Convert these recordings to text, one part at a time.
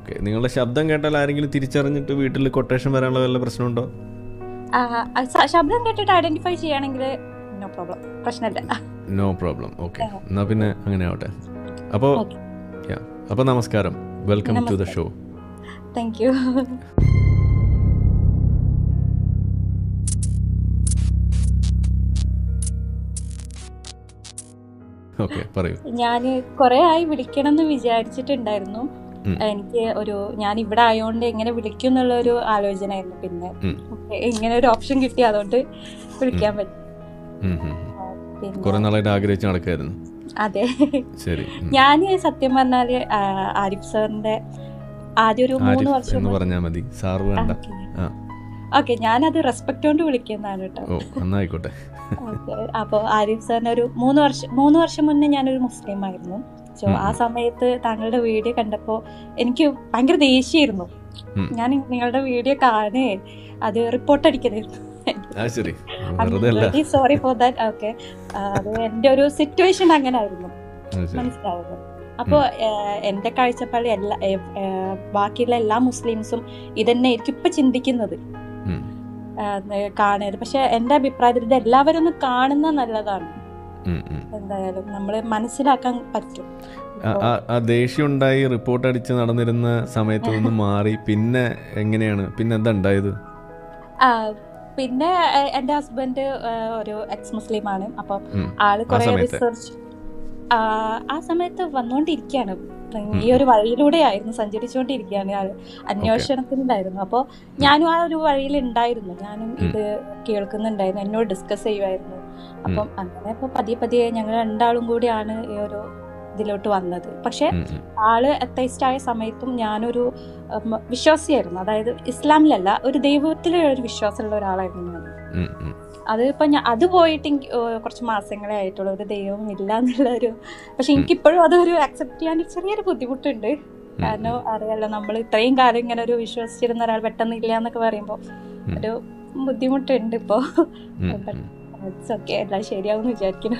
Okay. നിങ്ങളുടെ ശബ്ദം കേട്ടാൽ ആരെങ്കിലും തിരിച്ചറിഞ്ഞിട്ട് വീട്ടിൽ കൊട്ടേഷൻ വരാനുള്ള വല്ല പ്രശ്നമുണ്ടോ? ശബ്ദം കേട്ടിട്ട് ഐഡന്റിഫൈ ചെയ്യണമെങ്കിൽ നോ പ്രോബ്ലം, പ്രശ്നമില്ല. No problem. ഓക്കെ, എന്നാ പിന്നെ അങ്ങനെ ആവട്ടെ. അപ്പോൾ നമസ്കാരം, welcome to the show. Thank you. Okay, പറയൂ. ഞാൻ കുറെ ആയി വിളിക്കണം എന്ന് വിചാരിച്ചിട്ടുണ്ടായിരുന്നു. എനിക്ക് ഞാൻ ഇവിടെ ആയതുകൊണ്ട് എങ്ങനെ വിളിക്കും എന്നുള്ള ഒരു ആലോചനയായിരുന്നു. പിന്നെ ഇങ്ങനെ ഒരു ഓപ്ഷൻ കിട്ടി, അതുകൊണ്ട് വിളിക്കാൻ പറ്റും. കുറെ നാളായിട്ട് ആഗ്രഹിച്ച് നടക്കായിരുന്നു. അതെ, ശരി. ഞാൻ സത്യം പറഞ്ഞാല് ആരിഫ് സാറിന്റെ ആദ്യം ഒരു 3 വർഷം പറഞ്ഞാൽ മതി, സാറ് വേണ്ട. ഓക്കെ, ഞാനത് റെസ്പെക്ട് കൊണ്ട് വിളിക്കുന്നതാണ് കേട്ടോ. നന്നായിക്കോട്ടെ. അപ്പോൾ ആരിഫ് സാറിന് ഒരു 3 വർഷം മുന്നേ ഞാനൊരു മുസ്ലിം ആയിരുന്നു. സോ ആ സമയത്ത് താങ്കളുടെ വീഡിയോ കണ്ടപ്പോൾ എനിക്ക് ഭയങ്കര ദേഷ്യമായിരുന്നു. ഞാൻ നിങ്ങളുടെ വീഡിയോ കാണേ അത് റിപ്പോർട്ട് അടിക്കലായിരുന്നു. Sorry for that. ഓക്കെ, അത് എൻ്റെ ഒരു സിറ്റുവേഷൻ അങ്ങനെ ആയിരുന്നു, മനസ്സിലാവുന്നത്. അപ്പോൾ എൻ്റെ കാഴ്ചപ്പാടിൽ ബാക്കിയുള്ള എല്ലാ മുസ്ലിംസും ഇതന്നെ ആയിരിക്കും ഇപ്പം ചിന്തിക്കുന്നത്, കാണരുത്. പക്ഷെ എൻ്റെ അഭിപ്രായത്തിൽ ഇത് എല്ലാവരും ഒന്ന് കാണുന്ന നല്ലതാണ്. എന്തായാലും നമ്മൾ മനസ്സിലാക്കാൻ പറ്റും. ദേഷ്യം ഉണ്ടായി റിപ്പോർട്ട് അടിച്ച് നടന്നിരുന്ന സമയത്ത് നിന്ന് മാറി പിന്നെ എങ്ങനെയാണ്, പിന്നെ എന്താ ഉണ്ടായത്? പിന്നെ എൻ്റെ ഹസ്ബൻഡ് ഒരു എക്സ് മുസ്ലിം ആണ്. അപ്പം ആള് കുറെ റിസർച്ച് ആ സമയത്ത് വന്നുകൊണ്ടിരിക്കുകയാണ്. ഈ ഒരു വഴിയിലൂടെ ആയിരുന്നു സഞ്ചരിച്ചുകൊണ്ടിരിക്കുകയാണ്, ആള് അന്വേഷണത്തിനുണ്ടായിരുന്നു. അപ്പോൾ ഞാനും ആ ഒരു വഴിയിൽ ഉണ്ടായിരുന്നു, ഞാനും ഇത് കേൾക്കുന്നുണ്ടായിരുന്നു, എന്നോട് ഡിസ്കസ് ചെയ്യുമായിരുന്നു. അപ്പം അങ്ങനെ ഇപ്പോൾ പതിയെ ഞങ്ങൾ രണ്ടാളും കൂടിയാണ് ഈ ഒരു ഇതിലോട്ട് വന്നത്. പക്ഷെ ആള് അത്തൈസ്റ്റ് ആയ സമയത്തും ഞാനൊരു വിശ്വാസിയായിരുന്നു. അതായത് ഇസ്ലാമിലല്ല, ഒരു ദൈവത്തിലുള്ള ഒരു വിശ്വാസമുള്ള ഒരാളായിരുന്നു ഞാൻ. അതിപ്പോ അത് പോയിട്ട് കുറച്ച് മാസങ്ങളെ ആയിട്ടുള്ള ഒരു ദൈവം ഇല്ല എന്നുള്ളൊരു, പക്ഷെ എനിക്കിപ്പോഴും അതൊരു അക്സെപ്റ്റ് ചെയ്യാൻ ചെറിയൊരു ബുദ്ധിമുട്ടുണ്ട്. കാരണം അറിയാലോ, നമ്മൾ ഇത്രയും കാലം ഇങ്ങനെ ഒരു വിശ്വസിച്ചിരുന്ന ഒരാൾ പെട്ടെന്ന് ഇല്ല എന്നൊക്കെ പറയുമ്പോൾ ഒരു ബുദ്ധിമുട്ടുണ്ട് ഇപ്പോ. ഓക്കെ, എല്ലാം ശരിയാവും വിചാരിക്കുന്നു.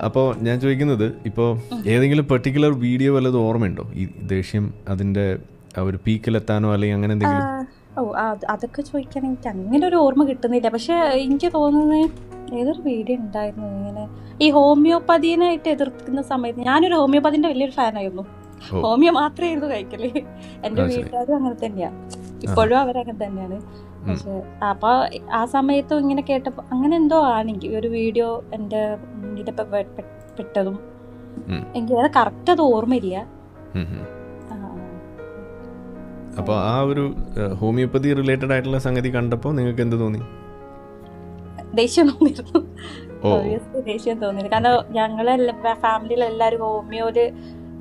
അപ്പോൾ ഞാൻ ചോദിക്കുന്നത്, ഇപ്പോൾ ഏതെങ്കിലും പെർട്ടിക്കുലർ വീഡിയോ വല്ലതും ഓർമ്മയുണ്ടോ, ഈ ദേഷ്യം അതിൻ്റെ ഒരു പീക്കിലെത്താനോ അല്ലെങ്കിൽ അങ്ങനെ എന്തെങ്കിലും? അതൊക്കെ ചോദിക്കാൻ എനിക്ക് അങ്ങനെ ഒരു ഓർമ്മ കിട്ടുന്നില്ല. പക്ഷെ എനിക്ക് തോന്നുന്നത് ഏതൊരു വീഡിയോ ഉണ്ടായിരുന്നു ഇങ്ങനെ ഈ ഹോമിയോപ്പതിനായിട്ട് എതിർക്കുന്ന സമയത്ത്. ഞാനൊരു ഹോമിയോപ്പതിന്റെ വലിയൊരു ഫാനായിരുന്നു. ഹോമിയോ മാത്രമായിരുന്നു കഴിക്കല്. എൻ്റെ വീട്ടുകാരും അങ്ങനെ തന്നെയാണ്, ഇപ്പോഴും അവരങ്ങനെ തന്നെയാണ്. പക്ഷെ അപ്പൊ ആ സമയത്തും ഇങ്ങനെ കേട്ടപ്പോ അങ്ങനെ എന്തോ ആണെങ്കിൽ ഒരു വീഡിയോ എൻ്റെ മുന്നിൽ പെട്ടതും എനിക്ക് അത് കറക്റ്റ് അത് ഓർമ്മയില്ല. അപ്പോൾ ആ ഒരു ഹോമിയോപ്പതി റിലേറ്റഡ് ആയിട്ടുള്ള സംഗതി കണ്ടപ്പോൾ നിങ്ങൾക്ക് എന്ത് തോന്നി? ദേഷ്യം തോന്നിയിരുന്നു. ദേഷ്യം തോന്നിയിരുന്നു. കാരണം ഞങ്ങളെല്ലാം ഫാമിലിയിലെല്ലാവരും ഹോമിയോയില്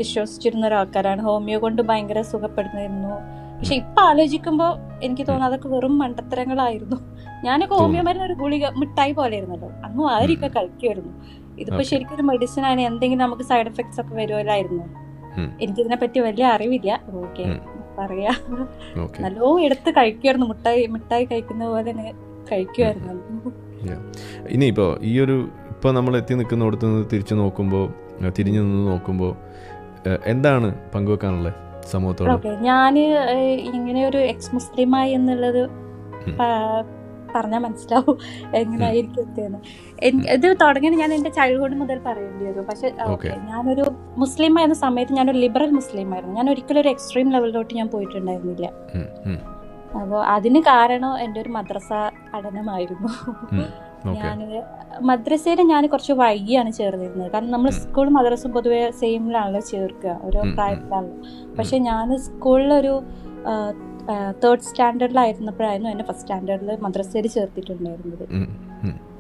വിശ്വസിച്ചിരുന്ന ഒരാൾക്കാരാണ്. ഹോമിയോ കൊണ്ട് ഭയങ്കര സുഖപ്പെടുന്നിരുന്നു. പക്ഷെ ഇപ്പൊ ആലോചിക്കുമ്പോൾ എനിക്ക് തോന്നുന്നു അതൊക്കെ വെറും മണ്ടത്തരങ്ങളായിരുന്നു. ഞാനൊക്കെ ഹോമിയോ മരുന്ന് ഒരു ഗുളിക മിഠായി പോലെ ആയിരുന്നല്ലോ, അങ്ങും ആരൊക്കെ കഴിക്കുമായിരുന്നു. ഇതിപ്പോ ശരിക്കും ഒരു മെഡിസിൻ ആണ്, എന്തെങ്കിലും നമുക്ക് സൈഡ് എഫക്ട്സ് ഒക്കെ വരുമല്ലായിരുന്നു. എനിക്കിതിനെ പറ്റി വലിയ അറിവില്ല. ഓക്കെ, പറയാ നല്ലോ എടുത്ത് കഴിക്കുമായിരുന്നു, മിഠായി കഴിക്കുന്ന പോലെ കഴിക്കുമായിരുന്നു. ഇനിയിപ്പോ ഈ ഒരു ഇപ്പൊ നമ്മൾ എത്തി നിൽക്കുന്നിടത്ത് നിന്ന് തിരിഞ്ഞു നിന്ന് നോക്കുമ്പോൾ എന്താണ് പങ്കുവെക്കാനുള്ളത് സമൂഹത്തോട്? ഞാന് ഇങ്ങനെ ഒരു എക്സ് മുസ്ലിമായി എന്നുള്ളത് പറഞ്ഞാൽ മനസ്സിലാവും എങ്ങനെയായിരിക്കും. ഇത് തുടങ്ങിയത് ഞാൻ എൻ്റെ ചൈൽഡ്ഹുഡ് മുതൽ പറയേണ്ടി വരും. പക്ഷെ ഞാനൊരു മുസ്ലിം ആയിരുന്ന സമയത്ത് ഞാനൊരു ലിബറൽ മുസ്ലിം ആയിരുന്നു. ഞാൻ ഒരിക്കലും ഒരു എക്സ്ട്രീം ലെവലിലോട്ട് ഞാൻ പോയിട്ടുണ്ടായിരുന്നില്ല. അപ്പോൾ അതിന് കാരണം എൻ്റെ ഒരു മദ്രസ പഠനമായിരുന്നു. ഞാൻ മദ്രസയിൽ ഞാൻ കുറച്ച് വൈകിയാണ് ചേർന്നിരുന്നത്. കാരണം നമ്മൾ സ്കൂൾ മദ്രസും പൊതുവെ സെയിമിലാണല്ലോ ചേർക്കുക, ഓരോ പ്രായത്തിലാണല്ലോ. പക്ഷെ ഞാൻ സ്കൂളിലൊരു 3rd സ്റ്റാൻഡേർഡിലായിരുന്നപ്പോഴായിരുന്നു എന്നെ ഫസ്റ്റ് സ്റ്റാൻഡേർഡിൽ മദ്രസയിൽ ചേർത്തിട്ടുണ്ടായിരുന്നത്.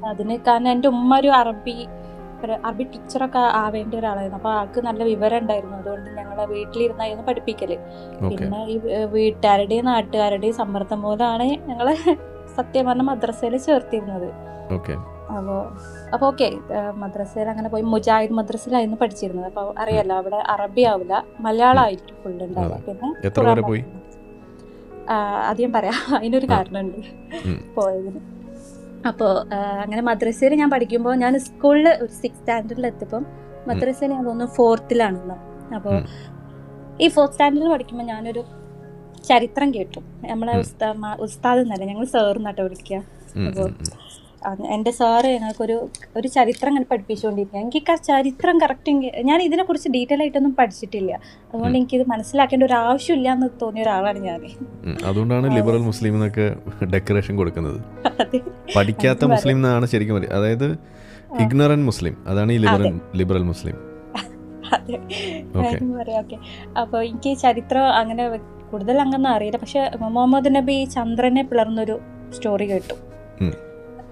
അതിന് കാരണം എൻ്റെ ഉമ്മ ഒരു അറബി ടീച്ചറൊക്കെ ആവേണ്ട ഒരാളായിരുന്നു. അപ്പോൾ ആൾക്ക് നല്ല വിവരം ഉണ്ടായിരുന്നു. അതുകൊണ്ട് ഞങ്ങളെ വീട്ടിലിരുന്നായിരുന്നു പഠിപ്പിക്കല്. പിന്നെ ഈ വീട്ടുകാരുടെയും നാട്ടുകാരുടെയും സമ്മർദ്ദം മൂലമാണ് ഞങ്ങളെ സത്യം പറഞ്ഞ മദ്രസയിൽ ചേർത്തിരുന്നത്. അപ്പോൾ ഓക്കെ, മദ്രസയിൽ അങ്ങനെ പോയി. മുജാഹിദ് മദ്രസയിലായിരുന്നു പഠിച്ചിരുന്നത്. അപ്പോൾ അറിയാലോ, അവിടെ അറബി ആവില്ല, മലയാളമായിരിക്കും ഫുള്ളുണ്ടാവുക. പിന്നെ അധികം പറയാം, അതിനൊരു കാരണമുണ്ട് പോയതിന്. അപ്പോൾ അങ്ങനെ മദ്രസയിൽ ഞാൻ പഠിക്കുമ്പോൾ, ഞാൻ സ്കൂളിൽ ഒരു 6th സ്റ്റാൻഡേർഡിൽ എത്തിയപ്പം മദ്രസയിൽ ഞാൻ തോന്നുന്നു 4th അപ്പോൾ ഈ 4th സ്റ്റാൻഡേർഡിൽ പഠിക്കുമ്പോൾ ഞാനൊരു ചരിത്രം കേട്ടു. നമ്മളെ ഉസ്താദ് എന്നല്ല, ഞങ്ങൾ സാർ എന്നാട്ടോ വിളിക്കുക. അപ്പോൾ എൻ്റെ സാറ് ഞങ്ങൾക്കൊരു ചരിത്രം അങ്ങനെ പഠിപ്പിച്ചുകൊണ്ടിരിക്കുക. എനിക്ക് ചരിത്രം കറക്റ്റ്, ഞാൻ ഇതിനെക്കുറിച്ച് ഡീറ്റെയിൽ ആയിട്ടൊന്നും പഠിച്ചിട്ടില്ല, അതുകൊണ്ട് എനിക്കിത് മനസ്സിലാക്കേണ്ട ഒരു ആവശ്യമില്ല എന്ന് തോന്നിയ ഒരാളാണ് ഞാൻ. അതുകൊണ്ടാണ് ലിബറൽ മുസ്ലിം എന്നൊക്കെ ഡെക്കറേഷൻ കൊടുക്കുന്നത്. പഠിക്കാത്ത മുസ്ലിം എന്നാണ് ശരിക്കും, അതായത് ഇഗ്നറന്റ് മുസ്ലിം, അതാണ് ഈ ലിബറൽ മുസ്ലിം. അതെ, പറയാം. ഓക്കെ, അപ്പോൾ എനിക്ക് ചരിത്രം അങ്ങനെ കൂടുതൽ അങ്ങനെ അറിയില്ല. പക്ഷെ മുഹമ്മദ് നബി ചന്ദ്രനെ പിളർന്നൊരു സ്റ്റോറി കേട്ടു,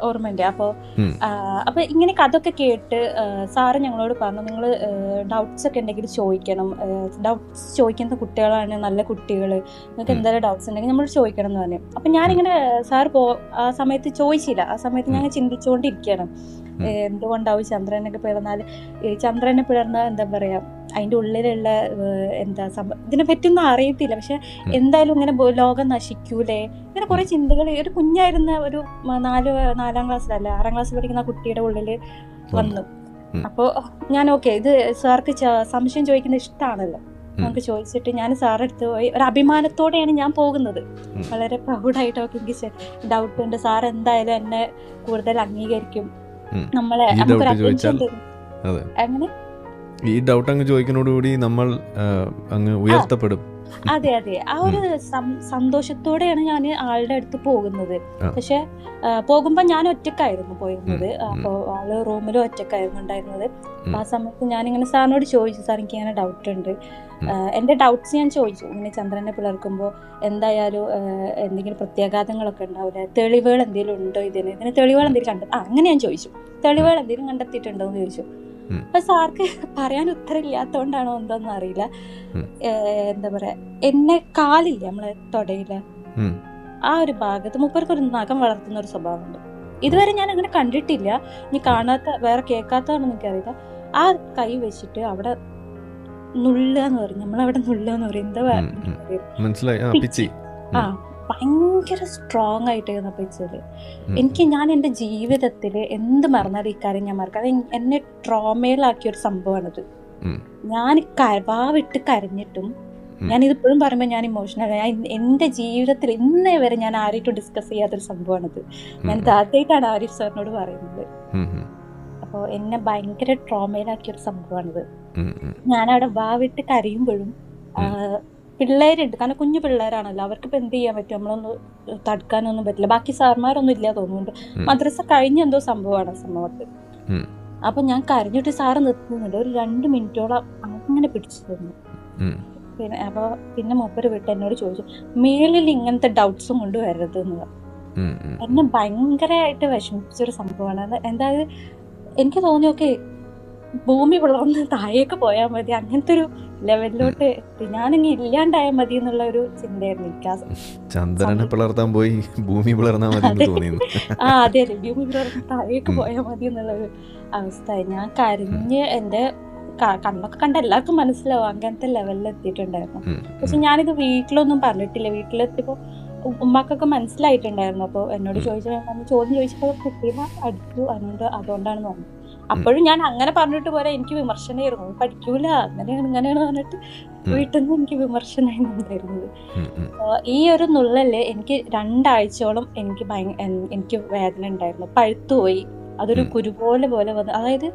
ഓർമ്മയുണ്ട്. അപ്പോൾ ഇങ്ങനെ കഥയൊക്കെ കേട്ട് സാറ് ഞങ്ങളോട് പറഞ്ഞു, നിങ്ങൾ ഡൗട്ട്സ് ഒക്കെ ഉണ്ടെങ്കിൽ ചോദിക്കണം, ഡൗട്ട്സ് ചോദിക്കുന്ന കുട്ടികളാണ് നല്ല കുട്ടികൾ, നിങ്ങൾക്ക് എന്തെങ്കിലും ഡൗട്ട്സ് ഉണ്ടെങ്കിൽ നമ്മൾ ചോദിക്കണം എന്ന് പറഞ്ഞു. അപ്പം ഞാനിങ്ങനെ സാർ ആ സമയത്ത് ചോദിച്ചില്ല. ആ സമയത്ത് ഞാൻ ചിന്തിച്ചുകൊണ്ടിരിക്കുകയാണ്, എന്തുകൊണ്ടാവും ചന്ദ്രനൊക്കെ പിളർന്നാൽ, ചന്ദ്രനെ പിളർന്നാൽ എന്താ പറയുക, അതിൻ്റെ ഉള്ളിലുള്ള ഇതിനെ പറ്റിയൊന്നും അറിയത്തില്ല. പക്ഷെ എന്തായാലും ഇങ്ങനെ ലോകം നശിക്കൂലേ, ഇങ്ങനെ കുറേ ചിന്തകൾ ഒരു കുഞ്ഞായിരുന്ന ഒരു 4ാം ക്ലാസ്സിലല്ല 6ാം ക്ലാസ്സിൽ പഠിക്കുന്ന കുട്ടിയുടെ ഉള്ളിൽ വന്നു. അപ്പോൾ ഞാൻ ഓക്കെ, ഇത് സാർക്ക് സംശയം ചോദിക്കുന്നത് ഇഷ്ടമാണല്ലോ, നമുക്ക് ചോദിച്ചിട്ട് ഞാൻ സാറിൻ്റെ അടുത്ത് പോയി. ഒരു അഭിമാനത്തോടെയാണ് ഞാൻ പോകുന്നത്, വളരെ പ്രൗഡായിട്ടൊക്കെ എനിക്ക് ഡൗട്ട് ഉണ്ട്, സാർ എന്തായാലും എന്നെ കൂടുതൽ അംഗീകരിക്കും, നമ്മളെ നമുക്കൊരു അറ്റൻഷൻ തരും. അങ്ങനെ ഈ ഡൗട്ട് അങ്ങ് ചോദിക്കുന്നതോടുകൂടി നമ്മൾ അങ്ങ് ഉയർത്തപ്പെടും. അതെ അതെ, ആ ഒരു സന്തോഷത്തോടെയാണ് ഞാൻ ആളുടെ അടുത്ത് പോകുന്നത്. പക്ഷെ പോകുമ്പോൾ ഞാൻ ഒറ്റക്കായിരുന്നു പോയിരുന്നത്. അപ്പോൾ ആള് റൂമിൽ ഒറ്റക്കായിരുന്നു ഉണ്ടായിരുന്നത്. ആ സമയത്ത് ഞാനിങ്ങനെ സാറിനോട് ചോദിച്ചു, സാർ എനിക്ക് ഇങ്ങനെ ഡൗട്ട് ഉണ്ട്, എൻ്റെ ഡൗട്ട്സ് ഞാൻ ചോദിച്ചു. ഇങ്ങനെ ചന്ദ്രനെ പിളർക്കുമ്പോൾ എന്തായാലും എന്തെങ്കിലും പ്രത്യാഘാതങ്ങളൊക്കെ ഉണ്ടാവില്ല, തെളിവുകൾ എന്തെങ്കിലും ഉണ്ടോ, ഇതിന് തെളിവുകൾ എന്തെങ്കിലും അങ്ങനെ ഞാൻ ചോദിച്ചു, തെളിവുകൾ എന്തെങ്കിലും കണ്ടെത്തിയിട്ടുണ്ടോ എന്ന് ചോദിച്ചു. അപ്പൊ സാർക്ക് പറയാൻ ഉത്തരമില്ലാത്തോണ്ടാണോ എന്തോന്നും അറിയില്ല, എന്താ പറയാ, എന്നെ കാലില്ല നമ്മളെ തൊടയില് ആ ഒരു ഭാഗത്ത് മൂപ്പർക്ക് ഒരു നഖം വളർത്തുന്ന ഒരു സ്വഭാവമുണ്ട്. ഇതുവരെ ഞാൻ അങ്ങനെ കണ്ടിട്ടില്ല, ഇനി കാണാത്ത വേറെ കേൾക്കാത്തതാണെന്ന് എനിക്കറിയില്ല. ആ കൈ വെച്ചിട്ട് അവിടെ നുള്ളാന്ന് പറയും, നമ്മളവിടെ നുള്ളാന്ന് പറയും, എന്താ ഭയങ്കര സ്ട്രോങ് ആയിട്ട് പിച്ചത്. ഞാൻ എൻ്റെ ജീവിതത്തിൽ എന്ത് മറന്നാലും ഇക്കാര്യം ഞാൻ മറക്കാം. അത് എന്നെ ട്രോമയിലാക്കിയൊരു സംഭവമാണിത്. ഞാൻ വാവിട്ട് കരഞ്ഞിട്ടും, ഞാനിതിപ്പോഴും പറയുമ്പോൾ ഞാൻ ഇമോഷണൽ. എൻ്റെ ജീവിതത്തിൽ ഇന്നേ വരെ ഞാൻ ആരായിട്ടും ഡിസ്കസ് ചെയ്യാത്തൊരു സംഭവമാണിത്. ഞാൻ ആദ്യമായിട്ടാണ് ആരിഫ് സാറിനോട് പറയുന്നത്. അപ്പോൾ എന്നെ ഭയങ്കര ട്രോമയിലാക്കിയൊരു സംഭവമാണിത്. ഞാനവിടെ വാവിട്ട് കരയുമ്പോഴും പിള്ളേരുണ്ട്, കാരണം കുഞ്ഞു പിള്ളേരാണല്ലോ, അവർക്കിപ്പോൾ എന്ത് ചെയ്യാൻ പറ്റും, നമ്മളൊന്നും തടുക്കാനൊന്നും പറ്റില്ല. ബാക്കി സാർമാരൊന്നും ഇല്ല തോന്നുന്നുണ്ട്, മദ്രസ കഴിഞ്ഞ എന്തോ സംഭവമാണ് സംഭവത്തിൽ. അപ്പൊ ഞാൻ കരഞ്ഞിട്ട് സാറ് നിർത്തുന്നുണ്ട്, ഒരു 2 മിനിറ്റോളം അങ്ങനെ പിടിച്ചു തന്നു. പിന്നെ മൂപ്പര് വിട്ട് എന്നോട് ചോദിച്ചു, മേലിൽ ഇങ്ങനത്തെ ഡൗട്ട്സും കൊണ്ട് വരരുത് എന്ന്. എന്നെ ഭയങ്കരമായിട്ട് വിഷമിപ്പിച്ചൊരു സംഭവമാണ്. എന്തായാലും എനിക്ക് തോന്നി, ഓക്കെ ഭൂമി പിളർന്ന് താഴേക്ക് പോയാൽ മതി, അങ്ങനത്തെ ഒരു ലെവലിലോട്ട് ഞാനിങ്ങനെ ഇല്ലാണ്ടായാൽ മതി എന്നുള്ള ഒരു ചിന്തയായിരുന്നു എനിക്ക്. ചന്ദ്രനെ പിളർത്താൻ പോയി ഭൂമി പിളർന്നാൽ മതി. അതെ അതെ, ഭൂമി പിളർന്ന് താഴേക്ക് പോയാൽ മതി എന്നുള്ളൊരു അവസ്ഥയായി. ഞാൻ കരഞ്ഞ് എൻ്റെ കണ്ണൊക്കെ കണ്ട എല്ലാവർക്കും മനസ്സിലാവും, അങ്ങനത്തെ ലെവലിൽ എത്തിയിട്ടുണ്ടായിരുന്നു. പക്ഷെ ഞാനിത് വീട്ടിലൊന്നും പറഞ്ഞിട്ടില്ല. വീട്ടിലെത്തിയപ്പോൾ ഉമ്മാക്കൊക്കെ മനസ്സിലായിട്ടുണ്ടായിരുന്നു. അപ്പോൾ എന്നോട് ചോദ്യം ചോദിച്ചപ്പോൾ കുട്ടീനെ അടിച്ചു, അതുകൊണ്ടാണെന്ന് പറഞ്ഞു. അപ്പോഴും ഞാൻ അങ്ങനെ പറഞ്ഞിട്ട് പോലെ എനിക്ക് വിമർശനമായിരുന്നു, പഠിക്കൂല ഇങ്ങനെയാണ് പറഞ്ഞിട്ട് വീട്ടിൽ നിന്ന് എനിക്ക് വിമർശനമായിരുന്നു ഉണ്ടായിരുന്നത്. ഈ ഒരു നുള്ളല് എനിക്ക് 2 ആഴ്ചയോളം എനിക്ക് വേദന ഉണ്ടായിരുന്നു. പഴുത്തുപോയി, അതൊരു കുരുപോലെ വന്നു. അതായത്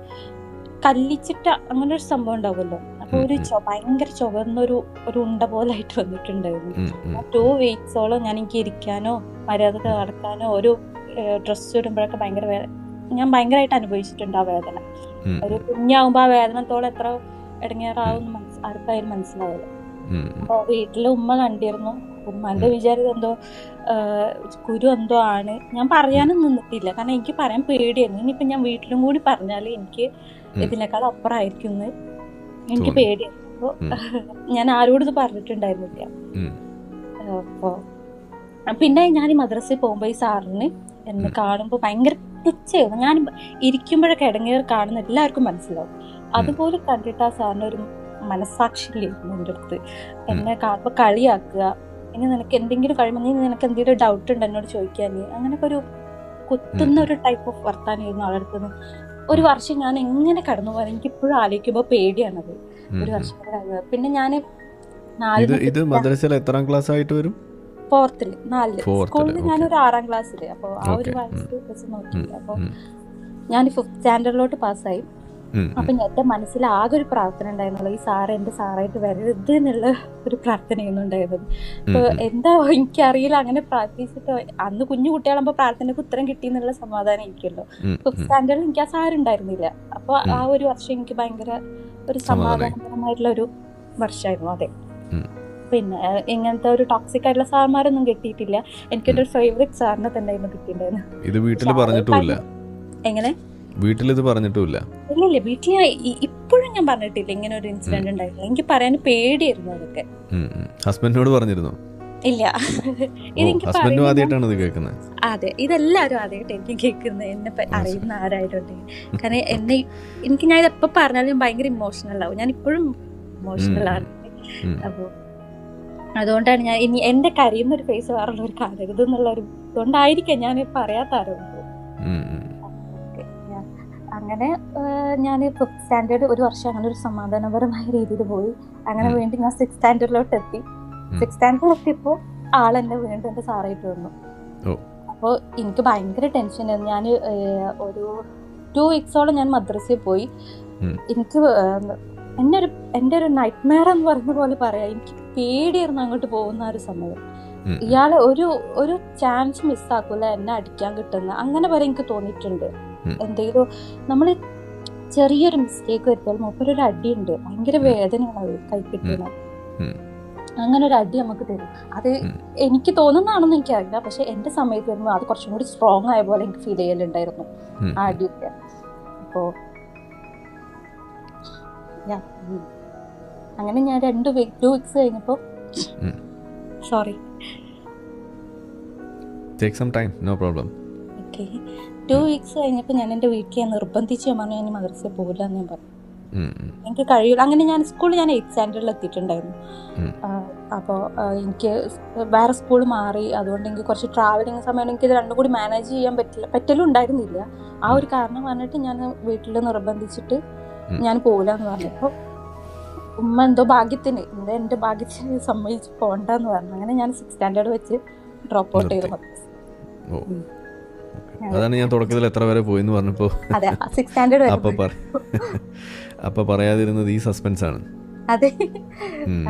കല്ലിച്ചിട്ട അങ്ങനെ ഒരു സംഭവം ഉണ്ടാവുമല്ലോ, അപ്പൊ ഒരു ഭയങ്കര ചുവന്നൊരു ഉണ്ട പോലെ ആയിട്ട് വന്നിട്ടുണ്ടായിരുന്നു. 2 വീക്സോളം എനിക്ക് ഇരിക്കാനോ മര്യാദക്ക് നടക്കാനോ ഒരു ഡ്രസ്സ് ഇടുമ്പോഴൊക്കെ ഞാൻ ഭയങ്കരമായിട്ട് അനുഭവിച്ചിട്ടുണ്ട് ആ വേദന. ഒരു കുഞ്ഞാവുമ്പോ ആ വേദനത്തോളം എത്ര ഇടങ്ങേറാവും ആർക്കായാലും മനസ്സിലാവില്ല. അപ്പൊ വീട്ടില് ഉമ്മ കണ്ടിരുന്നു. ഉമ്മാന്റെ വിചാരം എന്തോ കുരു എന്തോ ആണ്. ഞാൻ പറയാനും നിന്നിട്ടില്ല, കാരണം എനിക്ക് പറയാൻ പേടിയായിരുന്നു. ഇനിയിപ്പൊ ഞാൻ വീട്ടിലും കൂടി പറഞ്ഞാല് എനിക്ക് ഇതിനേക്കാൾ അപ്പുറമായിരിക്കും എന്ന് എനിക്ക് പേടിയായിരുന്നു. അപ്പൊ ഞാൻ ആരോടും ഇത് പറഞ്ഞിട്ടുണ്ടായിരുന്നില്ല. അപ്പൊ പിന്നെ ഞാൻ ഈ മദ്രസയിൽ പോകുമ്പോ ഈ സാറിന് എന്നെ കാണുമ്പോ ഭയങ്കര പുച്ഛമായിരുന്നു. ഞാൻ ഇരിക്കുമ്പോഴൊക്കെ ഇടങ്ങേറി കാണുന്ന എല്ലാവർക്കും മനസ്സിലാവും. അതുപോലെ കണ്ടിട്ട് ആ സാറിന് ഒരു മനസ്സാക്ഷിയില്ലായിരുന്നു എൻ്റെ അടുത്ത്. എന്നെ കാണുമ്പോൾ കളിയാക്കുക, ഇനി നിനക്ക് എന്തെങ്കിലും കഴിയുമ്പോൾ നിനക്ക് എന്തെങ്കിലും ഡൗട്ട് ഉണ്ട് എന്നോട് ചോദിക്കാൻ, അങ്ങനെയൊക്കെ ഒരു കുത്തുന്ന ഒരു ടൈപ്പ് ഓഫ് വർത്താനായിരുന്നു ആളുടെ അടുത്ത് നിന്ന്. 1 വർഷം ഞാൻ എങ്ങനെ കടന്നു പോകാൻ എനിക്കിപ്പോഴും ആലോചിക്കുമ്പോൾ പേടിയാണത്. ഒരു വർഷം കൂടെ കഴിഞ്ഞു. പിന്നെ ഞാൻ ഇത് മദ്രസയിൽ എത്രാം ക്ലാസ് ആയിട്ട് വരും? 4th 4 സ്കൂളിൽ ഞാനൊരു 6ാം ക്ലാസ്സിൽ. അപ്പോൾ ആ ഒരു വയസ്സ് വെച്ച് നോക്കി. അപ്പോൾ ഞാൻ 5th സ്റ്റാൻഡേർഡിലോട്ട് പാസ്സായി. അപ്പം എൻ്റെ മനസ്സിൽ ആകെ ഒരു പ്രാർത്ഥന ഉണ്ടായിരുന്നുള്ളൂ, ഈ സാറ് എൻ്റെ സാറായിട്ട് വരരുത് എന്നുള്ള ഒരു പ്രാർത്ഥനയൊന്നും ഉണ്ടായിരുന്നത്. അപ്പോൾ എന്താ എനിക്കറിയില്ല, അങ്ങനെ പ്രാർത്ഥിച്ചിട്ട് അന്ന് കുഞ്ഞു കുട്ടികളാകുമ്പോൾ പ്രാർത്ഥനയ്ക്ക് ഉത്തരം കിട്ടി എന്നുള്ള സമാധാനം എനിക്കല്ലോ. 5th സ്റ്റാൻഡേർഡിൽ എനിക്ക് ആ സാറുണ്ടായിരുന്നില്ല. അപ്പോൾ ആ ഒരു വർഷം എനിക്ക് ഭയങ്കര ഒരു സമാധാനപരമായിട്ടുള്ള ഒരു വർഷമായിരുന്നു. അതെ. പിന്നെ ഇങ്ങനത്തെ ഒരു ടോക്സിക് ആയിട്ടുള്ള സാർമാരൊന്നും കിട്ടിയിട്ടില്ല. എനിക്കൊരു ഫേവറേറ്റ് സാറിനെ തന്നെ കിട്ടിയിട്ടുണ്ടായിരുന്നു. ഇത് വീട്ടിൽ പറഞ്ഞിട്ടില്ല? എങ്ങനെ? വീട്ടിലിത് പറഞ്ഞിട്ടില്ല? ഇല്ല, വീട്ടിൽ ഇപ്പോഴും ഞാൻ പറഞ്ഞിട്ടില്ല ഇങ്ങനെ ഒരു ഇൻസിഡന്റ് ഉണ്ടായിട്ടില്ല. എനിക്ക് പറയാൻ പേടിയായിരുന്നു അതൊക്കെ. ഹസ്ബൻഡിനോട് പറഞ്ഞിരുന്നോ? ഇല്ല, അതെ, ഇതെല്ലാരും ആദ്യമായിട്ട് എനിക്ക് കേൾക്കുന്നത്, എന്നെ അറിയുന്ന ആരായിട്ടുണ്ടെങ്കിൽ. കാരണം എനിക്ക് ഞാൻ ഇതെപ്പോ പറഞ്ഞാലും ഭയങ്കര ഇമോഷണൽ ആവും. ഞാൻ ഇപ്പോഴും ഇമോഷണൽ ആണ്. അപ്പോ അതുകൊണ്ടാണ് ഞാൻ ഇനി എന്റെ കരയുന്ന ഒരു ഫേസ് വേറുള്ളവർ കാണരുത് എന്നുള്ളൊരു ഇതുകൊണ്ടായിരിക്കാം ഞാൻ പറയാത്ത ആരോടും. അങ്ങനെ ഞാൻ 5th സ്റ്റാൻഡേർഡ് ഒരു വർഷം അങ്ങനെ ഒരു സമാധാനപരമായ രീതിയിൽ പോയി. അങ്ങനെ വീണ്ടും ഞാൻ 6th സ്റ്റാൻഡേർഡിലോട്ട് എത്തി. 6th സ്റ്റാൻഡേർഡിൽ എത്തിയപ്പോൾ ആളെന്നെ വീണ്ടും എൻ്റെ സാറായിട്ട് വന്നു. അപ്പോൾ എനിക്ക് ഭയങ്കര ടെൻഷനായിരുന്നു. ഞാൻ ഒരു 2 വീക്സോളം ഞാൻ മദ്രസയിൽ പോയി. എനിക്ക് എൻ്റെ ഒരു നൈറ്റ് മെയർ എന്ന് പറയുന്ന പോലെ പറയാം, എനിക്ക് പേടിയായിരുന്നു അങ്ങോട്ട് പോകുന്ന ആ ഒരു സമയം. ഇയാളെ ഒരു ചാൻസ് മിസ്സാക്കൂല എന്നെ അടിക്കാൻ കിട്ടുന്ന, അങ്ങനെ വരെ എനിക്ക് തോന്നിയിട്ടുണ്ട്. എന്തെങ്കിലും നമ്മൾ ചെറിയൊരു മിസ്റ്റേക്ക് വരുത്തിയാൽ മൂപ്പരൊരു അടിയുണ്ട്, ഭയങ്കര വേദനയാണ് കൈ കിട്ടുന്നത്. അങ്ങനെ ഒരു അടി നമുക്ക് തരും. അത് എനിക്ക് തോന്നുന്നതാണെന്ന് എനിക്കറിയില്ല, പക്ഷെ എൻ്റെ സമയത്ത് വരുമ്പോൾ അത് കുറച്ചും കൂടി സ്ട്രോങ് ആയ പോലെ എനിക്ക് ഫീൽ ചെയ്യലുണ്ടായിരുന്നു ആ അടിയൊക്കെ. അപ്പോൾ അങ്ങനെ ഞാൻ 2 വീക്സ് കഴിഞ്ഞപ്പോൾ sorry take some time, no problem. Okay, 2 weeks കഴിഞ്ഞപ്പോൾ ഞാൻ എൻ്റെ വീട്ടിൽ നിർബന്ധിച്ച് പറഞ്ഞു ഞാൻ മദ്രസയിൽ പോകില്ല എന്ന് ഞാൻ പറഞ്ഞു. എനിക്ക് കഴിയില്ല. അങ്ങനെ ഞാൻ സ്കൂളിൽ 8th സ്റ്റാൻഡേർഡിൽ എത്തിയിട്ടുണ്ടായിരുന്നു. അപ്പോൾ എനിക്ക് വേറെ സ്കൂൾ മാറി, അതുകൊണ്ട് എനിക്ക് കുറച്ച് ട്രാവലിങ് സമയം എനിക്ക് ഇത് രണ്ടും കൂടി മാനേജ് ചെയ്യാൻ പറ്റലും ഉണ്ടായിരുന്നില്ല. ആ ഒരു കാരണം പറഞ്ഞിട്ട് ഞാൻ വീട്ടിൽ നിർബന്ധിച്ചിട്ട് ഞാൻ പോകില്ല എന്ന് പറഞ്ഞപ്പോൾ ഉമ്മ എന്തോ ഭാഗ്യത്തിന് എൻ്റെ ഭാഗ്യത്തിന് സമ്മതിച്ച് പോകണ്ടെന്ന് പറഞ്ഞു. അങ്ങനെ ഞാൻ 6th സ്റ്റാൻഡേർഡ് വെച്ച് ഡ്രോപ്പ് ഔട്ട് ചെയ്തു മദ്രസ. അതാണ് ഞാൻ തുടക്കത്തിൽ എത്ര വരെ പോയെന്ന് പറഞ്ഞപ്പോൾ അതെ 6th സ്റ്റാൻഡേർഡ് അപ്പൊ പറയാതിരുന്നത് ഈ സസ്പെൻസ് ആണ്. അതെ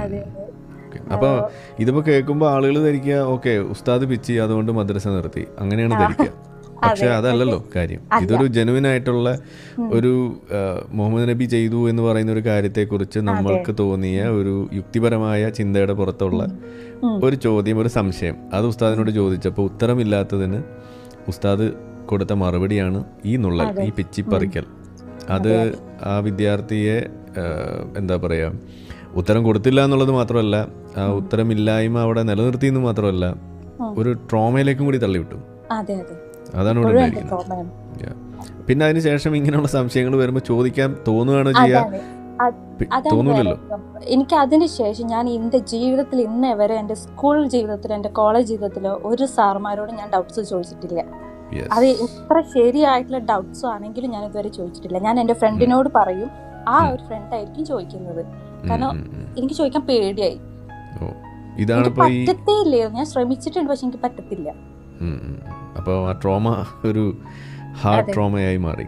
അതെ. അപ്പോൾ ഇതിപ്പോൾ കേൾക്കുമ്പോൾ ആളുകൾ ധരിക്കുക ഓക്കെ ഉസ്താദ് പിച്ചി അതുകൊണ്ട് മദ്രസ നിർത്തി, അങ്ങനെയാണ് ധരിക്കുക. പക്ഷെ അതല്ലല്ലോ കാര്യം. ഇതൊരു ജെനുവിൻ ആയിട്ടുള്ള ഒരു മുഹമ്മദ് നബി ചെയ്തു എന്ന് പറയുന്ന ഒരു കാര്യത്തെക്കുറിച്ച് നമ്മൾക്ക് തോന്നിയ ഒരു യുക്തിപരമായ ചിന്തയുടെ പുറത്തുള്ള ഒരു ചോദ്യം, ഒരു സംശയം, അത് ഉസ്താദിനോട് ചോദിച്ചപ്പോൾ ഉത്തരമില്ലാത്തതിന് ഉസ്താദ് കൊടുത്ത മറുപടിയാണ് ഈ നുള്ളൽ, ഈ പിച്ചിപ്പറിക്കൽ. അത് ആ വിദ്യാർത്ഥിയെ എന്താ പറയുക, ഉത്തരം കൊടുത്തില്ല എന്നുള്ളത് മാത്രമല്ല, ആ ഉത്തരമില്ലായ്മ അവിടെ നിലനിർത്തി എന്ന് മാത്രമല്ല, ഒരു ട്രോമയിലേക്കും കൂടി തള്ളിവിട്ടു. അതാണ് ഇവിടെ ഉണ്ടായിരിക്കുന്നത്. പിന്നെ അതിന് ശേഷം ഇങ്ങനെയുള്ള സംശയങ്ങൾ വരുമ്പോൾ ചോദിക്കാൻ തോന്നുകയാണോ ചെയ്യാ? തോന്നൂലല്ലോ. എനിക്ക് അതിനുശേഷം ഞാൻ എൻ്റെ ജീവിതത്തിൽ ഇന്നേ വരെ എൻ്റെ സ്കൂൾ ജീവിതത്തിലോ എൻ്റെ കോളേജ് ജീവിതത്തിലോ ഒരു സാറുമാരോട് ഞാൻ ഡൗട്ട്സ് ചോദിച്ചിട്ടില്ല. അത് എത്ര ശരിയായിട്ടുള്ള ഡൗട്ട്സ് ആണെങ്കിലും ഞാൻ ഇതുവരെ ചോദിച്ചിട്ടില്ല. ഞാൻ എൻ്റെ ഫ്രണ്ടിനോട് പറയും, ആ ഒരു ഫ്രണ്ടായിരിക്കും ചോദിക്കുന്നത്. കാരണം എനിക്ക് ചോദിക്കാൻ പേടിയായി. പറ്റത്തേ ഇല്ലായിരുന്നു. ഞാൻ ശ്രമിച്ചിട്ടുണ്ട്, പക്ഷെ എനിക്ക് പറ്റത്തില്ല. അപ്പോൾ ആ ട്രോമ ഒരു ഹാർഡ് ട്രോമയായി മാറി.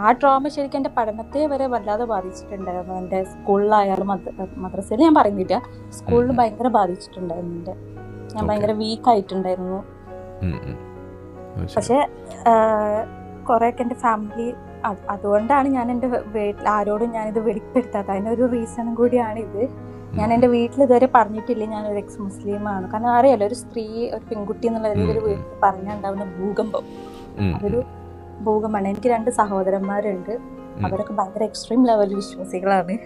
ആ ട്രോമ ശരിക്കും എൻ്റെ പഠനത്തെ വരെ വല്ലാതെ ബാധിച്ചിട്ടുണ്ടായിരുന്നു. എൻ്റെ സ്കൂളിലായാലും മദ്രസയിൽ ഞാൻ പറയുന്നില്ല, സ്കൂളിൽ ഭയങ്കര ബാധിച്ചിട്ടുണ്ടായിരുന്നു. ഞാൻ ഭയങ്കര വീക്കായിട്ടുണ്ടായിരുന്നു. പക്ഷെ കുറേയൊക്കെ എൻ്റെ ഫാമിലി, അതുകൊണ്ടാണ് ഞാൻ എൻ്റെ വീട്ടിൽ ആരോടും ഞാനിത് വെളിപ്പെടുത്താത്ത. അതിനൊരു റീസണും കൂടിയാണിത്. ഞാൻ എൻ്റെ വീട്ടിൽ ഇതുവരെ പറഞ്ഞിട്ടില്ല ഞാനൊരു എക്സ് മുസ്ലിമാണ്. കാരണം അറിയാലോ, ഒരു സ്ത്രീ, ഒരു പെൺകുട്ടി എന്നുള്ള രീതിയിൽ വീട്ടിൽ പറഞ്ഞുണ്ടാവുന്ന ഭൂകമ്പം, അതൊരു ഭൂകമ്പമാണ്. എനിക്ക് 2 സഹോദരന്മാരുണ്ട്. അവരൊക്കെ ഭയങ്കര എക്സ്ട്രീം ലെവലിൽ വിശ്വാസികളാണ്.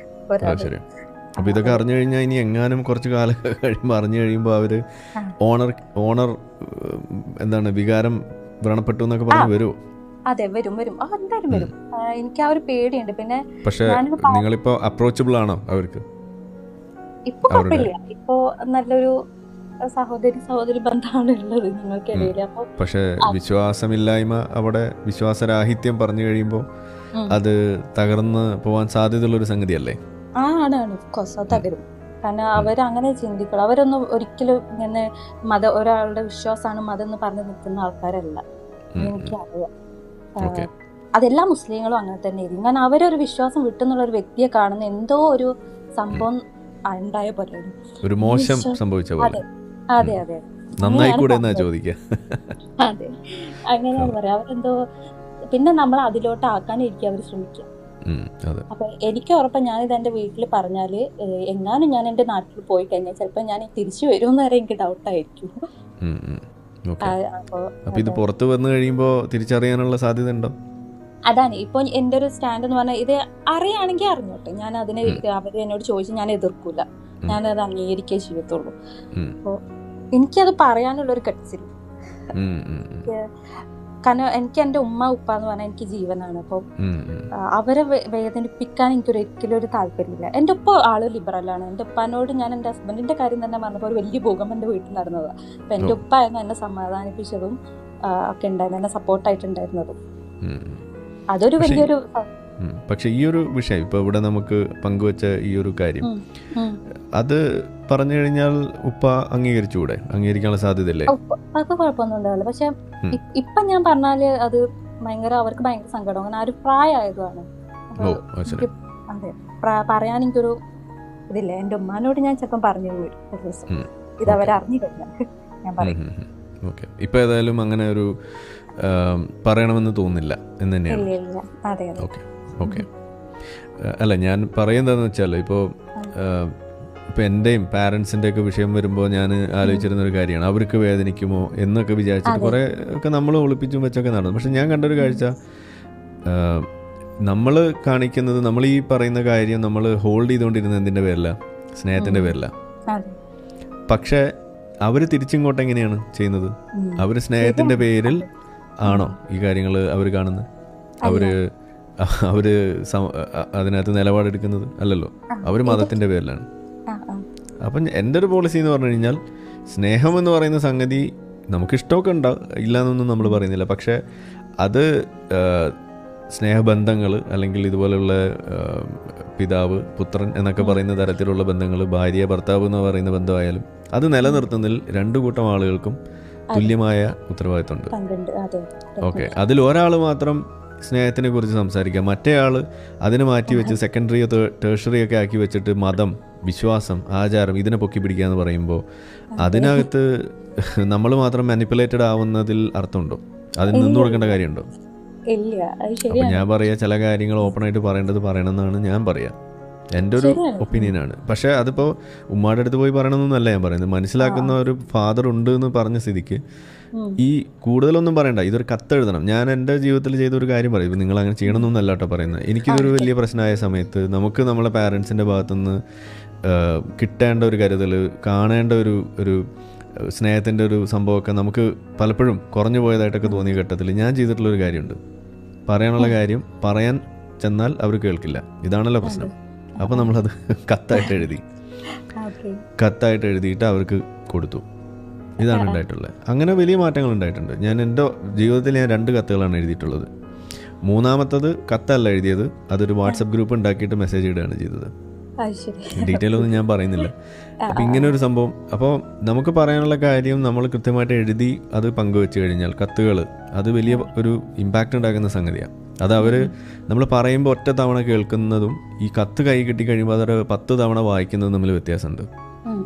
അപ്പൊ ഇതൊക്കെ അറിഞ്ഞു കഴിഞ്ഞാൽ ഇനി എങ്ങാനും കുറച്ച് കാലം കഴിയുമ്പോൾ അറിഞ്ഞു കഴിയുമ്പോൾ അവര് ഓണർ എന്താണ് വികാരം വ്രണപ്പെട്ടു എന്നൊക്കെ പറഞ്ഞു വരുമോ? അതെ, വരും എന്തായാലും വരും. എനിക്ക് ആ ഒരു പേടിയുണ്ട്. പിന്നെ പക്ഷെ നിങ്ങളിപ്പോ അപ്രോച്ചബിൾ ആണോ അവർക്ക്? ഇപ്പൊ കുഴപ്പമില്ല. ഇപ്പോ നല്ലൊരു സഹോദരി ബന്ധമാണ് ഉള്ളത് ഞങ്ങൾക്കിടയിൽ. പക്ഷെ വിശ്വാസമില്ലായ്മ, അവിടെ വിശ്വാസരാഹിത്യം പറഞ്ഞു കഴിയുമ്പോൾ അത് തകർന്ന് പോവാൻ സാധ്യതയുള്ള ഒരു സംഗതിയല്ലേ? ആണ് കോഴ്സ് അത് തകരും. കാരണം അവരങ്ങനെ ചിന്തിക്കണം. അവരൊന്നും ഒരിക്കലും ഇങ്ങനെ ഒരാളുടെ വിശ്വാസമാണ് മതം എന്ന് പറഞ്ഞ് നിൽക്കുന്ന ആൾക്കാരല്ല. എനിക്കറിയാം. അതെല്ലാ മുസ്ലിങ്ങളും അങ്ങനെ തന്നെ ആയിരിക്കും. കാരണം അവരൊരു വിശ്വാസം വിട്ടെന്നുള്ള ഒരു വ്യക്തിയെ കാണുന്ന എന്തോ ഒരു സംഭവം ഉണ്ടായ പോലെ, ഒരു മോശം സംഭവിച്ച പോലെ. അതെ അതെ അതെ, അങ്ങനെയാണ് പറയാ. അവരെന്തോ പിന്നെ നമ്മൾ അതിലോട്ട് ആക്കാനിരിക്കും അവർ ശ്രമിക്കുക. അപ്പൊ എനിക്ക് ഉറപ്പാ, ഞാനിത് എന്റെ വീട്ടിൽ പറഞ്ഞാല് എങ്ങാനും ഞാൻ എന്റെ നാട്ടിൽ പോയി കഴിഞ്ഞാൽ ചിലപ്പോ ഞാൻ തിരിച്ചു വരുമെന്ന് വരെ എനിക്ക് ഡൗട്ടായിരിക്കും. അപ്പൊ ഇത് പുറത്ത് വന്നു കഴിയുമ്പോ തിരിച്ചറിയാനുള്ള സാധ്യത ഉണ്ടോ? അതാണ് ഇപ്പൊ എന്റെ ഒരു സ്റ്റാൻഡ് എന്ന് പറഞ്ഞാൽ, ഇത് അറിയാണെങ്കിൽ അറിഞ്ഞോട്ടെ, ഞാൻ അതിനെ അവര് എന്നോട് ചോദിച്ചു ഞാൻ എതിർക്കൂല, ഞാനത് അംഗീകരിക്കേ ചെയ്യത്തുള്ളൂ. അപ്പൊ എനിക്കത് പറയാനുള്ളൊരു കട്സില്ല. കാരണം എനിക്ക് എൻ്റെ ഉമ്മ ഉപ്പ എന്ന് പറഞ്ഞാൽ എനിക്ക് ജീവനാണ്. അപ്പം അവരെ വേദനിപ്പിക്കാൻ എനിക്കൊരിക്കലും ഒരു താല്പര്യമില്ല. എൻ്റെ ഉപ്പ ആള് ലിബറലാണ്. എൻ്റെ ഉപ്പാനോട് ഞാൻ എൻ്റെ ഹസ്ബൻഡിന്റെ കാര്യം തന്നെ പറഞ്ഞപ്പോൾ ഒരു വലിയ ഭൂകമ്പം എൻ്റെ വീട്ടിൽ നടന്നതാണ്. അപ്പം എൻ്റെ ഉപ്പായിരുന്നു എന്നെ സമാധാനിപ്പിച്ചതും ഒക്കെ ഉണ്ടായിരുന്നു, എന്നെ സപ്പോർട്ടായിട്ടുണ്ടായിരുന്നതും. അതൊരു വലിയൊരു. പക്ഷെ ഈ ഒരു വിഷയം ഇപ്പൊ ഇവിടെ നമുക്ക് പങ്കുവച്ച ഈ ഒരു കാര്യം, അത് പറഞ്ഞു കഴിഞ്ഞാൽ ഉപ്പ അംഗീകരിച്ചുകൂടെ? അംഗീകരിക്കാനുള്ള സാധ്യതയല്ലേ? ഉപ്പാക്ക് കുഴപ്പമൊന്നും ഉണ്ടാവില്ല. പക്ഷെ ഇപ്പൊ ഞാൻ പറഞ്ഞാല് അത് അവർക്ക് ഭയങ്കര സങ്കടം. അങ്ങനെ ആ ഒരു പ്രായമായതാണ്. അതെ, പറയാൻ എനിക്കൊരു ഇതില്ല. എന്റെ ഉമ്മാനോട് ഞാൻ ചിലപ്പം പറഞ്ഞു വരും ഒരു ദിവസം, ഇത് അവരറിഞ്ഞു കഴിഞ്ഞാൽ ഞാൻ പറയും. ഇപ്പൊ ഏതായാലും അങ്ങനെ ഒരു പറയണമെന്ന് തോന്നുന്നില്ല എന്ന് തന്നെയാണ്. ഓക്കെ. അല്ല, ഞാൻ പറയുന്നതെന്ന് വെച്ചാൽ ഇപ്പോൾ എൻ്റെയും പാരൻസിൻ്റെ ഒക്കെ വിഷയം വരുമ്പോൾ ഞാൻ ആലോചിച്ചിരുന്നൊരു കാര്യമാണ്, അവർക്ക് വേദനിക്കുമോ എന്നൊക്കെ വിചാരിച്ചിട്ട് കുറേ ഒക്കെ നമ്മൾ ഒളിപ്പിച്ചും വെച്ചൊക്കെ നടന്നു. പക്ഷെ ഞാൻ കണ്ടൊരു കാഴ്ച, നമ്മൾ കാണിക്കുന്നത്, നമ്മൾ ഈ പറയുന്ന കാര്യം നമ്മൾ ഹോൾഡ് ചെയ്തുകൊണ്ടിരുന്നത് എന്തിൻ്റെ പേരില? സ്നേഹത്തിൻ്റെ പേരില. പക്ഷേ അവർ തിരിച്ചിങ്ങോട്ട് എങ്ങനെയാണ് ചെയ്യുന്നത്? അവർ സ്നേഹത്തിൻ്റെ പേരിൽ ആണോ ഈ കാര്യങ്ങൾ അവർ കാണുന്നത്? അവര് അതിനകത്ത് നിലപാടെടുക്കുന്നത് അല്ലല്ലോ, അവർ മതത്തിൻ്റെ പേരിലാണ്. അപ്പം എൻ്റെ ഒരു പോളിസി എന്ന് പറഞ്ഞു കഴിഞ്ഞാൽ, സ്നേഹം എന്ന് പറയുന്ന സംഗതി നമുക്കിഷ്ടമൊക്കെ ഉണ്ടാവും, ഇല്ലയെന്നൊന്നും നമ്മൾ പറയുന്നില്ല. പക്ഷേ അത് സ്നേഹബന്ധങ്ങൾ അല്ലെങ്കിൽ ഇതുപോലെയുള്ള പിതാവ് പുത്രൻ എന്നൊക്കെ പറയുന്ന തരത്തിലുള്ള ബന്ധങ്ങൾ, ഭാര്യ ഭർത്താവ് എന്ന് പറയുന്ന ബന്ധമായാലും അത് നിലനിർത്തുന്നതിൽ രണ്ടു കൂട്ടം ആളുകൾക്കും തുല്യമായ ഉത്തരവാദിത്തമുണ്ട്. ഓക്കെ, അതിൽ ഒരാൾ മാത്രം സ്നേഹത്തിനെ കുറിച്ച് സംസാരിക്കുക, മറ്റേ ആൾ അതിനെ മാറ്റി വെച്ച് സെക്കൻഡറിയോ ടേഴ്സറി ഒക്കെ ആക്കി വെച്ചിട്ട് മതം, വിശ്വാസം, ആചാരം ഇതിനെ പൊക്കി പിടിക്കുക എന്ന് പറയുമ്പോൾ അതിനകത്ത് നമ്മൾ മാത്രം മാനിപ്പുലേറ്റഡ് ആവുന്നതിൽ അർത്ഥമുണ്ടോ? അതിന് നിന്ന് കൊടുക്കേണ്ട കാര്യമുണ്ടോ? അപ്പം ഞാൻ പറയാ, ചില കാര്യങ്ങൾ ഓപ്പണായിട്ട് പറയണമെന്നാണ് ഞാൻ പറയാ. എൻ്റെ ഒരു ഒപ്പീനിയനാണ്. പക്ഷേ അതിപ്പോൾ ഉമ്മാടെ അടുത്ത് പോയി പറയണമെന്നല്ല ഞാൻ പറയുന്നത്. മനസ്സിലാക്കുന്ന ഒരു ഫാദർ ഉണ്ട് എന്ന് പറഞ്ഞ സ്ഥിതിക്ക് ഈ കൂടുതലൊന്നും പറയണ്ട, ഇതൊരു കത്തെഴുതണം. ഞാൻ എൻ്റെ ജീവിതത്തിൽ ചെയ്തൊരു കാര്യം പറയും, ഇപ്പം നിങ്ങൾ അങ്ങനെ ചെയ്യണമെന്നല്ല കേട്ടോ പറയുന്നത്. എനിക്കിതൊരു വലിയ പ്രശ്നമായ സമയത്ത് നമുക്ക് നമ്മളെ പാരൻസിൻ്റെ ഭാഗത്തുനിന്ന് കിട്ടേണ്ട ഒരു കരുതൽ, കാണേണ്ട ഒരു സ്നേഹത്തിൻ്റെ ഒരു സംഭവമൊക്കെ നമുക്ക് പലപ്പോഴും കുറഞ്ഞു പോയതായിട്ടൊക്കെ തോന്നിയ ഘട്ടത്തിൽ ഞാൻ ചെയ്തിട്ടുള്ളൊരു കാര്യമുണ്ട്. പറയാനുള്ള കാര്യം പറയാൻ ചെന്നാൽ അവർ കേൾക്കില്ല. ഇതാണല്ലോ പ്രശ്നം. അപ്പോൾ നമ്മളത് കത്തായിട്ട് എഴുതിയിട്ട് അവർക്ക് കൊടുത്തു. ഇതാണ് ഉണ്ടായിട്ടുള്ളത്. അങ്ങനെ വലിയ മാറ്റങ്ങൾ ഉണ്ടായിട്ടുണ്ട്. ഞാൻ എൻ്റെ ജീവിതത്തിൽ 2 കത്തുകളാണ് എഴുതിയിട്ടുള്ളത്. 3ാമത്തത് കത്തല്ല എഴുതിയത്, അതൊരു വാട്സപ്പ് ഗ്രൂപ്പ് ഉണ്ടാക്കിയിട്ട് മെസ്സേജ് ഇടുകയാണ് ചെയ്തത്. ഡീറ്റെയിൽ ഒന്നും ഞാൻ പറയുന്നില്ല. അപ്പം ഇങ്ങനെ ഒരു സംഭവം. അപ്പോൾ നമുക്ക് പറയാനുള്ള കാര്യം നമ്മൾ കൃത്യമായിട്ട് എഴുതി അത് പങ്കുവെച്ച് കഴിഞ്ഞാൽ കത്തുകൾ അത് വലിയ ഒരു ഇമ്പാക്റ്റ് ഉണ്ടാക്കുന്ന സംഗതിയാണ്. അത് നമ്മൾ പറയുമ്പോൾ ഒറ്റ തവണ കേൾക്കുന്നതും ഈ കത്ത് കൈ കിട്ടി കഴിയുമ്പോൾ അതൊരു 10 തവണ വായിക്കുന്നതും തമ്മിൽ വ്യത്യാസമുണ്ട്.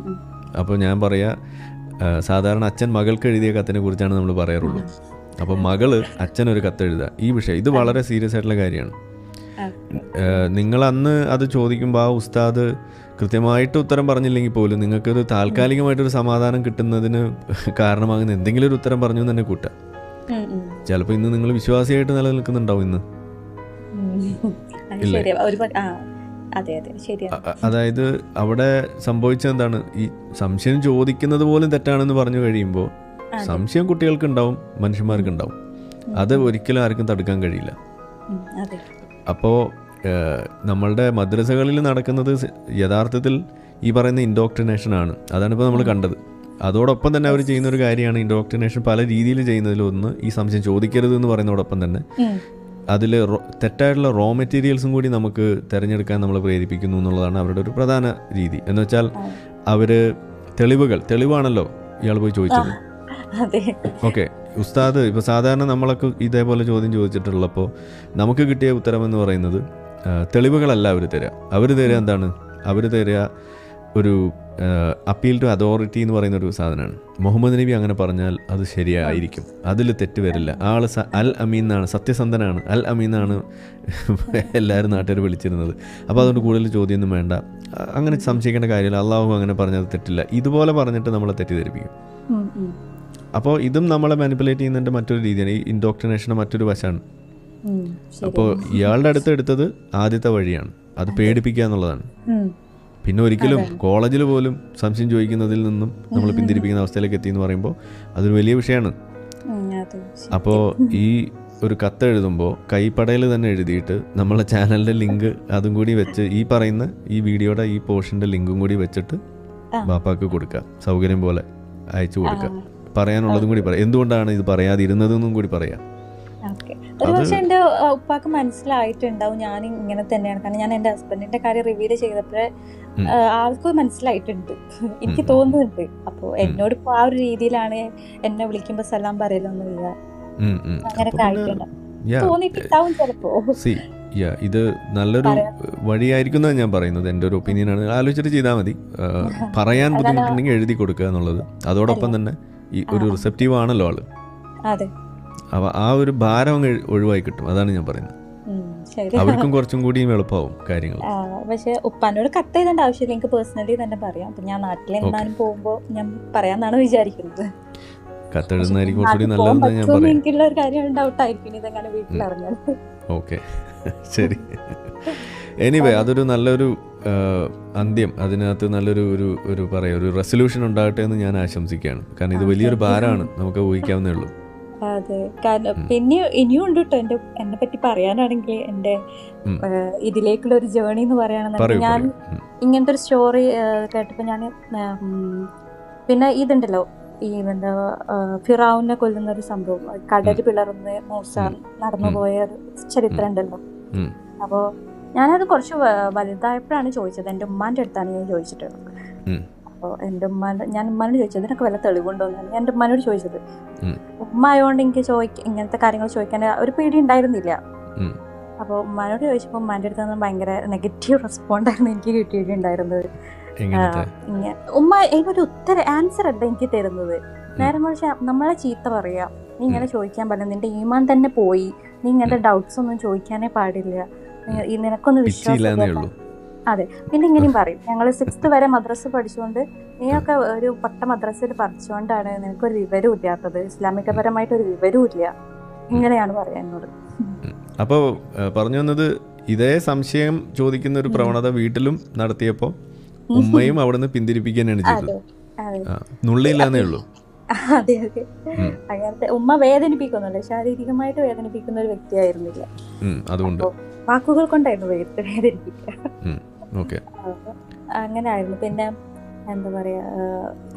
അപ്പോൾ ഞാൻ പറയാ, സാധാരണ അച്ഛൻ മകൾക്ക് എഴുതിയ കത്തിനെ കുറിച്ചാണ് നമ്മൾ പറയാറുള്ളൂ. അപ്പോൾ മകള് അച്ഛനൊരു കത്തെഴുതുക, ഈ വിഷയം ഇത് വളരെ സീരിയസ് ആയിട്ടുള്ള കാര്യമാണ്. നിങ്ങൾ അന്ന് അത് ചോദിക്കുമ്പോൾ ആ ഉസ്താദ് കൃത്യമായിട്ട് ഉത്തരം പറഞ്ഞില്ലെങ്കിൽ പോലും നിങ്ങൾക്കൊരു താൽക്കാലികമായിട്ടൊരു സമാധാനം കിട്ടുന്നതിന് കാരണമാകുന്ന എന്തെങ്കിലും ഒരു ഉത്തരം പറഞ്ഞു തന്നെ കൂട്ടാം. ചിലപ്പോൾ ഇന്ന് നിങ്ങൾ വിശ്വാസിയായിട്ട് നിലനിൽക്കുന്നുണ്ടാവും ഇന്ന്, ഇല്ലേ? അതായത് അവിടെ സംഭവിച്ചത് എന്താണ്? ഈ സംശയം ചോദിക്കുന്നത് പോലും തെറ്റാണെന്ന് പറഞ്ഞു കഴിയുമ്പോൾ സംശയം കുട്ടികൾക്ക് ഉണ്ടാവും, മനുഷ്യന്മാർക്ക് ഉണ്ടാവും. അത് ഒരിക്കലും ആർക്കും തടുക്കാൻ കഴിയില്ല. അപ്പോൾ നമ്മളുടെ മദ്രസകളിൽ നടക്കുന്നത് യഥാർത്ഥത്തിൽ ഈ പറയുന്ന ഇൻഡോക്ട്രിനേഷൻ ആണ്. അതാണിപ്പോൾ നമ്മൾ കണ്ടത്. അതോടൊപ്പം തന്നെ അവർ ചെയ്യുന്നൊരു കാര്യമാണ് ഇൻഡോക്ട്രിനേഷൻ പല രീതിയിൽ ചെയ്യുന്നതിലൊന്ന് ഈ സംശയം ചോദിക്കരുത് എന്ന് പറയുന്നതോടൊപ്പം തന്നെ അതിൽ തെറ്റായിട്ടുള്ള റോ മെറ്റീരിയൽസും കൂടി നമുക്ക് തിരഞ്ഞെടുക്കാൻ നമ്മൾ പ്രേരിപ്പിക്കുന്നു എന്നുള്ളതാണ് അവരുടെ ഒരു പ്രധാന രീതി. എന്ന് വെച്ചാൽ അവർ തെളിവാണല്ലോ ഇയാൾ പോയി ചോദിച്ചത്. ഓക്കെ, ഉസ്താദ് ഇപ്പോൾ സാധാരണ നമ്മളൊക്കെ ഇതേപോലെ ചോദ്യം ചോദിച്ചിട്ടുള്ളപ്പോൾ നമുക്ക് കിട്ടിയ ഉത്തരം എന്ന് പറയുന്നത് തെളിവുകളല്ല അവർ തരിക എന്താണ്, അവർ തരിക ഒരു അപ്പീൽ ടു അതോറിറ്റി എന്ന് പറയുന്നൊരു സാധനമാണ്. മുഹമ്മദ് നബി അങ്ങനെ പറഞ്ഞാൽ അത് ശരിയായിരിക്കും, അതിൽ തെറ്റ് വരില്ല, ആൾ അൽ അമീൻ എന്നാണ്, സത്യസന്ധനാണ്, അൽ അമീൻ എന്നാണ് എല്ലാവരും നാട്ടുകാർ വിളിച്ചിരുന്നത്. അപ്പോൾ അതുകൊണ്ട് കൂടുതൽ ചോദ്യമൊന്നും വേണ്ട, അങ്ങനെ സംശയിക്കേണ്ട കാര്യമില്ല, അള്ളാഹു അങ്ങനെ പറഞ്ഞത് തെറ്റില്ല, ഇതുപോലെ പറഞ്ഞിട്ട് നമ്മളെ തെറ്റിദ്ധരിപ്പിക്കും. അപ്പോൾ ഇതും നമ്മളെ മാനിപ്പുലേറ്റ് ചെയ്യുന്നതിൻ്റെ മറ്റൊരു രീതിയാണ്, ഈ ഇൻഡോക്ട്രിനേഷൻ്റെ മറ്റൊരു വശമാണ്. അപ്പോൾ ഇയാളുടെ അടുത്ത് എടുത്തത് ആദ്യത്തെ വഴിയാണ്, അത് പേടിപ്പിക്കുക എന്നുള്ളതാണ്. പിന്നെ ഒരിക്കലും കോളേജിൽ പോലും സംശയം ചോദിക്കുന്നതിൽ നിന്നും നമ്മൾ പിന്തിരിപ്പിക്കുന്ന അവസ്ഥയിലേക്ക് എത്തി എന്ന് പറയുമ്പോൾ അതൊരു വലിയ വിഷയമാണ്. അപ്പോൾ ഈ ഒരു കത്ത് എഴുതുമ്പോൾ കൈപ്പടയിൽ തന്നെ എഴുതിയിട്ട് നമ്മളെ ചാനലിൻ്റെ ലിങ്ക് അതും കൂടി വെച്ച് ഈ പറയുന്ന ഈ വീഡിയോയുടെ ഈ പോർഷൻ്റെ ലിങ്കും കൂടി വെച്ചിട്ട് ബാപ്പാക്ക് കൊടുക്കുക, സൗകര്യം പോലെ അയച്ചു കൊടുക്കുക, പറയാനുള്ളതും കൂടി പറയാം, എന്തുകൊണ്ടാണ് ഇത് പറയാതിരുന്നതെന്നും കൂടി പറയാം. ഒരു പക്ഷെ എൻ്റെ ഉപ്പാക്ക് മനസ്സിലായിട്ടുണ്ടാവും ഞാൻ ഇങ്ങനെ തന്നെയാണ്. കാരണം ഞാൻ എൻ്റെ ഹസ്ബൻഡിന്റെ കാര്യം റിവീൽ ചെയ്തപ്പോഴേ ആൾക്ക് മനസ്സിലായിട്ടുണ്ട്, എനിക്ക് തോന്നുന്നുണ്ട്. അപ്പോൾ എന്നോട് ഇപ്പോൾ ആ ഒരു രീതിയിലാണ് എന്നെ വിളിക്കുമ്പോൾ സലാം പറയലൊന്നുമില്ല, അങ്ങനെയൊക്കെ ആയിട്ടുണ്ടാവും, തോന്നിയിട്ടുണ്ടാവും ചിലപ്പോ. ഇത് നല്ലൊരു വഴിയായിരിക്കും എന്നാണ് ഞാൻ പറയുന്നത്, എൻ്റെ ഒരു ഒപ്പീനിയനാണ്. ആലോചിച്ചിട്ട് ചെയ്താൽ മതി. പറയാൻ ബുദ്ധിമുട്ടുണ്ടെങ്കിൽ എഴുതി കൊടുക്കുക എന്നുള്ളത്, അതോടൊപ്പം തന്നെ ഈ ഒരു റിസെപ്റ്റീവ് ആണല്ലോ ആള്, ആ ഒരു ഭാരം അങ്ങ് ഒഴിവായി കിട്ടും, അതാണ് ഞാൻ പറയുന്നത്. അവർക്കും കുറച്ചും കൂടി എളുപ്പമാവും കാര്യങ്ങൾ. പക്ഷെ ഉപ്പാനോട് കത്ത് ചെയ്തേണ്ട ആവശ്യമില്ല, എനിക്ക് പേഴ്സണലി തന്നെ പറയാം. അപ്പൊ ഞാൻ നാട്ടിൽ എന്നാലും പോകുമ്പോ ഞാൻ പറയാന്നാണ് വിചാരിക്കുന്നത്. കത്തെഴുതുന്നതായിരിക്കും കുറച്ചുകൂടി നല്ലതെന്ന് ഞാൻ പറയാം. എനിക്കുള്ള ഒരു കാര്യം ഡൗട്ടായിരിക്കും ഇതെങ്ങനെ വീട്ടിലറിഞ്ഞാൽ. ഓക്കെ, ശരി. എനിവേ അതൊരു നല്ലൊരു അന്ത്യം, അതിനകത്ത് നല്ലൊരു ഒരു പറയാം ഒരു റെസൊല്യൂഷൻ ഉണ്ടാകട്ടെ എന്ന് ഞാൻ ആശംസിക്കുകയാണ്. കാരണം ഇത് വലിയൊരു ഭാരമാണ്, നമുക്ക് ഊഹിക്കാവുന്നേ ഉള്ളൂ. അതെ, കാരണം പിന്നെ ഇനിയും ഉണ്ട് കേട്ടോ എന്നെ പറ്റി പറയാനാണെങ്കിൽ. എൻ്റെ ഇതിലേക്കുള്ള ഒരു ജേർണി എന്ന് പറയുകയാണെന്നുണ്ടെങ്കിൽ, ഞാൻ ഇങ്ങനത്തെ ഒരു സ്റ്റോറി കേട്ടപ്പോൾ ഞാൻ പിന്നെ ഇതുണ്ടല്ലോ ഈ എന്താ ഫിറൗനെ കൊല്ലുന്ന ഒരു സംഭവം, കടൽ പിളർന്ന് മൂസ നടന്നുപോയ ഒരു ചരിത്രം ഉണ്ടല്ലോ. അപ്പോൾ ഞാനത് കുറച്ച് വലുതായപ്പോഴാണ് ചോദിച്ചത്, എൻ്റെ ഉമ്മാൻ്റെ അടുത്താണ് ഞാൻ ചോദിച്ചിട്ടുള്ളത്. അപ്പോൾ എൻ്റെ ഞാൻ ഉമ്മാനോട് ചോദിച്ചത് ഇതിനൊക്കെ വല്ല തെളിവുണ്ടോന്നാണ് ഞാൻ എൻ്റെ ഉമ്മാനോട് ചോദിച്ചത്. ഉമ്മ ആയതുകൊണ്ട് എനിക്ക് ഇങ്ങനത്തെ കാര്യങ്ങൾ ചോദിക്കാൻ ഒരു പേടി ഉണ്ടായിരുന്നില്ല. അപ്പോൾ ഉമ്മാനോട് ചോദിച്ചപ്പോൾ ഉമ്മാൻ്റെ അടുത്ത് നിന്ന് ഭയങ്കര നെഗറ്റീവ് റെസ്പോണ്ടായിരുന്നു എനിക്ക് കിട്ടിയിട്ടുണ്ടായിരുന്നത്. ഉമ്മ അതിനൊരു ആൻസർ അല്ല എനിക്ക് തരുന്നത്, നേരെ മറിച്ച് നമ്മളെ ചീത്ത പറയാ, നീ ഇങ്ങനെ ചോദിക്കാൻ പാടില്ല, നിന്റെ ഈമാൻ തന്നെ പോയി, നീ ഇങ്ങനത്തെ ഡൗട്ട്സ് ഒന്നും ചോദിക്കാനേ പാടില്ല, നിനക്കൊന്നും വിശ്വാസം. അതെ, പിന്നെ ഇങ്ങനെയും പറയും, ഞങ്ങൾ 6th വരെ മദ്രസ പഠിച്ചുകൊണ്ട് നീയൊക്കെ ഒരു പട്ട മദ്രസയിൽ പഠിച്ചുകൊണ്ടാണ് നിനക്കൊരു വിവരവും ഇല്ലാത്തത്, ഇസ്ലാമികപരമായിട്ടൊരു വിവരവും ഇല്ല, ഇങ്ങനെയാണ് പറയാ എന്നോട്. അപ്പോൾ പറഞ്ഞു വന്നത്, ഇതേ സംശയം ചോദിക്കുന്ന ഒരു പ്രവണത വീട്ടിലും നടത്തിയപ്പോ ഉമ്മയും അവിടുന്ന് പിന്തിരിപ്പിക്കാനാണ് ചെയ്തത്, നുള്ളിയില്ലാന്നേ ഉള്ളൂ. അതെ അതെ, അങ്ങനത്തെ ഉമ്മ വേദനിപ്പിക്കുന്നുണ്ട്, ശാരീരികമായിട്ട് വേദനിപ്പിക്കുന്ന ഒരു വ്യക്തിയായിരുന്നില്ല, അതുകൊണ്ട് വാക്കുകൾ കൊണ്ടായിരുന്നു വേദനിപ്പിക്കുക. അങ്ങനെ ആയിരുന്നു. പിന്നെ എന്താ പറയാ,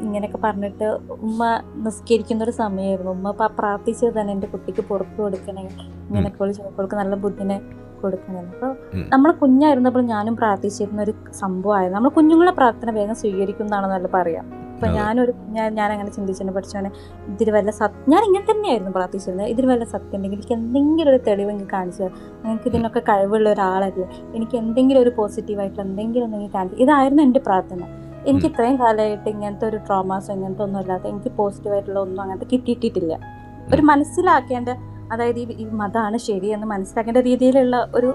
ഇങ്ങനെയൊക്കെ പറഞ്ഞിട്ട് ഉമ്മ നിസ്കരിക്കുന്ന ഒരു സമയമായിരുന്നു. ഉമ്മ പ്രാർത്ഥിച്ചത് തന്നെ എൻ്റെ കുട്ടിക്ക് പുറത്തു കൊടുക്കണേ, ഇങ്ങനെയൊക്കെ ചിലപ്പോൾക്ക് നല്ല ബുദ്ധിനെ കൊടുക്കണേ. അപ്പോൾ നമ്മൾ കുഞ്ഞായിരുന്നപ്പോൾ ഞാനും പ്രാർത്ഥിച്ചിരുന്ന ഒരു സംഭവമായിരുന്നു. നമ്മൾ കുഞ്ഞുങ്ങളെ പ്രാർത്ഥന വേഗം സ്വീകരിക്കുന്നതാണെന്നല്ല പറയാം. അപ്പൊ ഞാൻ അങ്ങനെ ചിന്തിച്ചു പഠിച്ചാണ്, ഇതിൽ വല്ല ഞാൻ ഇങ്ങനെ തന്നെയായിരുന്നു പ്രാർത്ഥിച്ചിരുന്നത്, ഇതിൽ വല്ല സത്യം ഉണ്ടെങ്കിൽ എനിക്ക് എന്തെങ്കിലും ഒരു തെളിവ് എനിക്ക് കാണിച്ചു, നിങ്ങൾക്ക് ഇതിനൊക്കെ കഴിവുള്ള ഒരാളല്ലേ, എനിക്ക് എന്തെങ്കിലും ഒരു പോസിറ്റീവായിട്ടുള്ള എന്തെങ്കിലും ഒന്നെങ്കിൽ കാണിച്ചു. ഇതായിരുന്നു എൻ്റെ പ്രാർത്ഥന. എനിക്ക് ഇത്രയും കാലമായിട്ട് ഇങ്ങനത്തെ ഒരു ട്രോമാസോ ഇങ്ങനത്തെ ഒന്നും ഇല്ലാത്ത, എനിക്ക് പോസിറ്റീവായിട്ടുള്ള ഒന്നും അങ്ങനത്തെ കിട്ടിയിട്ടില്ല. ഒരു മനസ്സിലാക്കേണ്ട, അതായത് ഈ മതമാണ് ശരിയെന്ന് മനസ്സിലാക്കേണ്ട രീതിയിലുള്ള ഒരു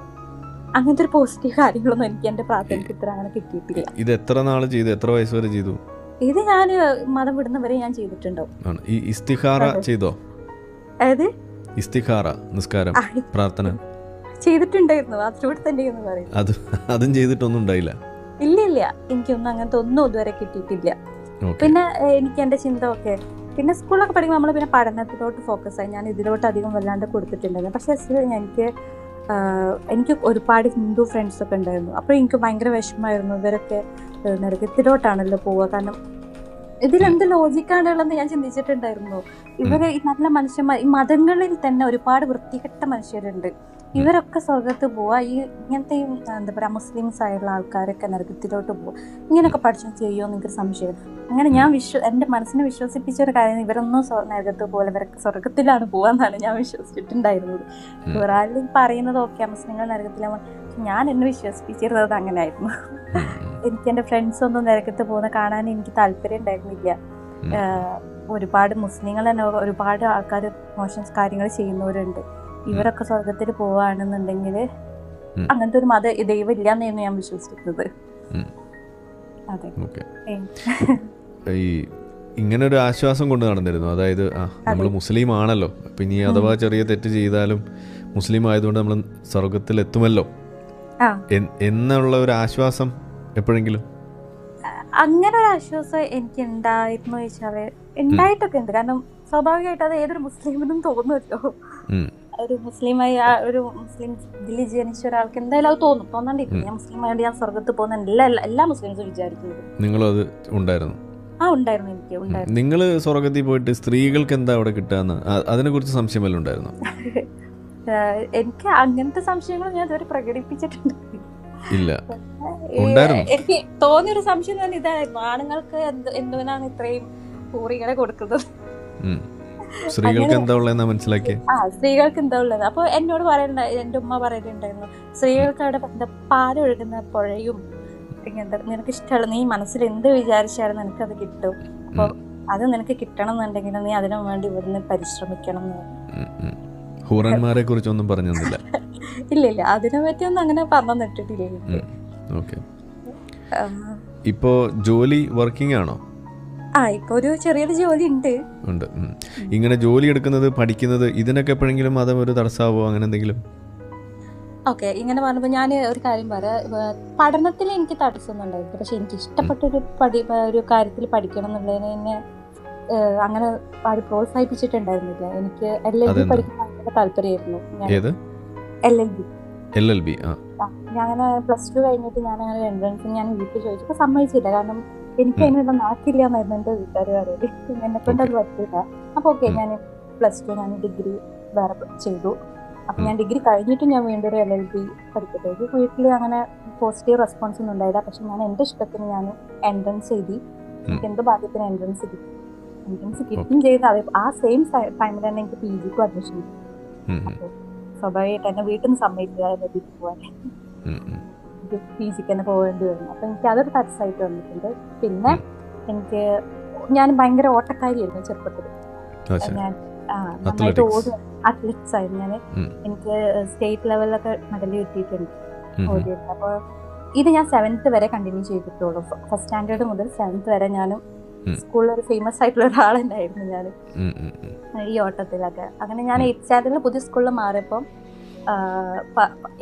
അങ്ങനത്തെ ഒരു പോസിറ്റീവ് കാര്യങ്ങളൊന്നും എനിക്ക് എൻ്റെ പ്രാർത്ഥനയ്ക്ക് ഇത്ര അങ്ങനെ കിട്ടിയിട്ടില്ല. ഇത് എത്ര നാൾ ചെയ്തു, എത്ര വയസ്സ് വരെ ചെയ്തു? ഇത് ഞാൻ മതം വിടുന്നവരെ ഞാൻ ചെയ്തിട്ടുണ്ടാവും. ഈ ഇസ്തിഖാറ ചെയ്തോ? അതായത് ഇസ്തിഖാറ നിസ്കാരം പ്രാർത്ഥന ചെയ്തിട്ടുണ്ടായിരുന്നു, അതിലൂടെ തന്നെയെന്ന് പറയും. അതും ചെയ്തിട്ടൊന്നും ഉണ്ടായില്ല? ഇല്ല, എനിക്കൊന്നും അങ്ങനത്തെ ഒന്നും ഇതുവരെ കിട്ടിയിട്ടില്ല. പിന്നെ എനിക്ക് എൻ്റെ ചിന്ത ഒക്കെ പിന്നെ സ്കൂളിലൊക്കെ പഠിക്കുമ്പോൾ നമ്മൾ പിന്നെ പഠനത്തിലോട്ട് ഫോക്കസ് ആയി, ഞാൻ ഇതിലോട്ട് അധികം വല്ലാണ്ട് കൊടുത്തിട്ടുണ്ടായിരുന്നു. പക്ഷേ എനിക്ക് ഒരുപാട് ഹിന്ദു ഫ്രണ്ട്സൊക്കെ ഉണ്ടായിരുന്നു. അപ്പോൾ എനിക്ക് ഭയങ്കര വിഷമമായിരുന്നു, ഇവരൊക്കെ നരകത്തിലോട്ടാണല്ലോ പോവുക. കാരണം ഇതിലെന്ത് ലോജിക്കാണുള്ളതെന്ന് ഞാൻ ചിന്തിച്ചിട്ടുണ്ടായിരുന്നു. ഇവര് ഈ നല്ല മനുഷ്യന്മാർ, ഈ മതങ്ങളിൽ തന്നെ ഒരുപാട് വൃത്തികെട്ട മനുഷ്യരുണ്ട്. ഇവരൊക്കെ സ്വർഗത്ത് പോവാ, ഈ ഇങ്ങനത്തെ എന്താ പറയാ മുസ്ലിംസ് ആയിട്ടുള്ള ആൾക്കാരൊക്കെ നരകത്തിലോട്ട് പോവാ. ഇങ്ങനെയൊക്കെ പഠിച്ചു ചെയ്യുമോ എന്നൊരു സംശയം. അങ്ങനെ ഞാൻ എൻ്റെ മനസ്സിനെ വിശ്വസിപ്പിച്ച ഒരു കാര്യം, ഇവരൊന്നും നരകത്ത് പോലെ, ഇവരൊക്കെ സ്വർഗത്തിലാണ് പോവാന്നാണ് ഞാൻ വിശ്വസിച്ചിട്ടുണ്ടായിരുന്നത്. ഖുറാനിൽ പറയുന്നത് ഓക്കെ മുസ്ലിങ്ങൾ നരകത്തിലാണ്, ഞാൻ എന്നെ വിശ്വസിപ്പിച്ചിരുന്നത് അങ്ങനെ ആയിരുന്നു. എനിക്ക് എൻ്റെ ഫ്രണ്ട്സ് ഒന്നും നരകത്ത് പോകുന്ന കാണാൻ എനിക്ക് താല്പര്യം ഉണ്ടായിരുന്നില്ല. ഒരുപാട് മുസ്ലിങ്ങൾ തന്നെ ഒരുപാട് ആൾക്കാർ മോശം കാര്യങ്ങൾ ചെയ്യുന്നവരുണ്ട്. ഇവരൊക്കെ സ്വർഗത്തിൽ പോവാണെന്നുണ്ടെങ്കിൽ അങ്ങനത്തെ ഒരു ദൈവം ഇല്ലാന്നായിരുന്നു ഞാൻ വിശ്വസിക്കുന്നത്. അതെ, ഈ ഇങ്ങനെ ഒരു ആശ്വാസം കൊണ്ട് നടന്നിരുന്നു. അതായത് നമ്മൾ മുസ്ലിം ആണല്ലോ, അപ്പം ഇനി അഥവാ ചെറിയ തെറ്റ് ചെയ്താലും മുസ്ലിം ആയതുകൊണ്ട് നമ്മൾ സ്വർഗത്തിൽ എത്തുമല്ലോ എന്നുള്ള ഒരു ആശ്വാസം എപ്പോഴെങ്കിലും? അങ്ങനെ ഒരു ആശ്വാസം എനിക്ക് ഉണ്ടായിരുന്നു ചോദിച്ചാല് ഉണ്ടായിട്ടൊക്കെ ഉണ്ട്. കാരണം സ്വാഭാവികമായിട്ട് അത് ഏതൊരു മുസ്ലിമിനും തോന്നുമല്ലോ. ഒരു മുസ്ലിമായി ഒരു മുസ്ലിം ഇതിൽ ജനിച്ച ഒരാൾക്ക് എന്തായാലും അത് തോന്നാണ്ടിരിക്കും. ഞാൻ മുസ്ലിം ആയതുകൊണ്ട് ഞാൻ സ്വർഗത്ത് പോകുന്ന എല്ലാ മുസ്ലിംസും വിചാരിക്കുന്നത്. നിങ്ങളും അത് ഉണ്ടായിരുന്നു? ഉണ്ടായിരുന്നു, എനിക്ക് ഉണ്ടായിരുന്നു. നിങ്ങൾ സ്വർഗത്തിൽ പോയിട്ട് സ്ത്രീകൾക്ക് എന്താ അവിടെ കിട്ടാന്ന് അതിനെ കുറിച്ച് സംശയം വല്ലതും ഉണ്ടായിരുന്നോ? എനിക്ക് അങ്ങനത്തെ സംശയങ്ങൾ ഞാൻ ഇതുവരെ പ്രകടിപ്പിച്ചിട്ടുണ്ട്. ഇല്ല. എനിക്ക് തോന്നിയൊരു സംശയം തന്നെ ഇതായിരുന്നു, ആണുങ്ങൾക്ക് എന്തിനാണ് ഇത്രയും പൂറികളെ കൊടുക്കുന്നത്, സ്ത്രീകൾക്ക് എന്താ ഉള്ളതെന്നാ മനസ്സിലാക്കിയ? സ്ത്രീകൾക്ക് എന്താ ഉള്ളത്. അപ്പൊ എന്നോട് എന്റെ ഉമ്മ പറയുന്നുണ്ടായിരുന്നു, സ്ത്രീകൾക്ക് അവിടെ പാലൊഴുകുന്ന പുഴയും ഇങ്ങനത്തെ നിനക്ക് ഇഷ്ടമുള്ള, നീ മനസ്സിൽ എന്ത് വിചാരിച്ചാലും നിനക്കത് കിട്ടും. അപ്പൊ അത് നിനക്ക് കിട്ടണം എന്നുണ്ടെങ്കിൽ നീ അതിനു വേണ്ടി ഇവിടുന്ന് പരിശ്രമിക്കണം എന്ന്. ഹൂറന്മാരെ കുറിച്ചൊന്നും പറഞ്ഞില്ല? ഇല്ല, അതിനെ പറ്റിയൊന്നും അങ്ങനെ പറഞ്ഞിട്ടില്ല. ഇപ്പോ ജോലി വർക്കിംഗ് ആണോ? ഇപ്പൊ ഒരു ചെറിയൊരു ജോലി ഉണ്ട്. ഇങ്ങനെ ജോലി എടുക്കുന്നത്, പഠിക്കുന്നത്, ഇതിനൊക്കെ എപ്പോഴെങ്കിലും മതം ഒരു തടസ്സമാവോ അങ്ങനെ എന്തെങ്കിലും? ഓക്കെ, ഇങ്ങനെ പറഞ്ഞപ്പോൾ ഞാൻ ഒരു കാര്യം പറയാം. പഠനത്തിൽ എനിക്ക് തടസ്സമൊന്നും ഉണ്ടായില്ല, പക്ഷെ എനിക്ക് ഇഷ്ടപ്പെട്ടൊരു ഒരു കാര്യത്തിൽ പഠിക്കണം എന്നുള്ളതിന് എന്നെ അങ്ങനെ ആരും പ്രോത്സാഹിപ്പിച്ചിട്ടുണ്ടായിരുന്നില്ല. എനിക്ക് LLB പഠിക്കാൻ ഭയങ്കര താല്പര്യമായിരുന്നു. LLB ഞാൻ +2 കഴിഞ്ഞിട്ട് ഞാൻ അങ്ങനെ എൻട്രൻസ് ഞാൻ വീട്ടിൽ ചോദിച്ചപ്പോൾ സമ്മതിച്ചില്ല. കാരണം എനിക്ക് അതിനുള്ള നാട്ടില്ല എന്നായിരുന്നു എൻ്റെ വീട്ടുകാർ പറയുന്നത്. എന്നെ കൊണ്ട് അത് പറ്റില്ല. അപ്പോൾ ഓക്കെ, ഞാൻ +2 ഞാൻ ഡിഗ്രി വേറെ ചെയ്തു. അപ്പം ഞാൻ ഡിഗ്രി കഴിഞ്ഞിട്ട് ഞാൻ വീണ്ടും ഒരു LLB പഠിക്കട്ടെ. വീട്ടിൽ അങ്ങനെ പോസിറ്റീവ് റെസ്പോൺസ് ഒന്നും ഉണ്ടായില്ല. പക്ഷെ ഞാൻ എൻ്റെ ഇഷ്ടത്തിന് ഞാൻ എൻട്രൻസ് എഴുതി. എനിക്ക് എന്ത് ഭാഗ്യത്തിന് എൻട്രൻസ് കിട്ടുകയും ചെയ്ത്. ആ സെയിം ടൈമിൽ തന്നെ എനിക്ക് PGക്കും അഡ്മിഷൻ കിട്ടി. അപ്പോൾ സ്വാഭാവികമായിട്ട് എന്നെ വീട്ടിൽ നിന്ന് സമ്മതിക്കുക LLBക്ക് പോകാൻ, PGക്ക് തന്നെ പോകേണ്ടി വന്നു. അപ്പം എനിക്ക് അതൊരു തടസ്സമായിട്ട് വന്നിട്ടുണ്ട്. പിന്നെ ഞാൻ ഭയങ്കര ഓട്ടക്കാരിയായിരുന്നു ചെറുപ്പത്തിൽ. ഞാൻ നന്നായിട്ട് ഓടും, അത്ലറ്റ്സ് ആയിരുന്നു ഞാൻ. എനിക്ക് സ്റ്റേറ്റ് ലെവലിലൊക്കെ മെഡൽ കിട്ടിയിട്ടുണ്ട് ഓടിയിട്ട്. അപ്പോൾ ഇത് ഞാൻ 7th വരെ കണ്ടിന്യൂ ചെയ്തിട്ടുള്ളൂ. ഫസ്റ്റ് സ്റ്റാൻഡേർഡ് മുതൽ 7th വരെ ഞാനും സ്കൂളിൽ ഒരു ഫേമസ് ആയിട്ടുള്ള ഒരാളുണ്ടായിരുന്നു ഞാൻ ഈ ഓട്ടത്തിലൊക്കെ. അങ്ങനെ ഞാൻ 8th സ്റ്റാൻഡേർഡിൽ പുതിയ സ്കൂളിൽ മാറിയപ്പോൾ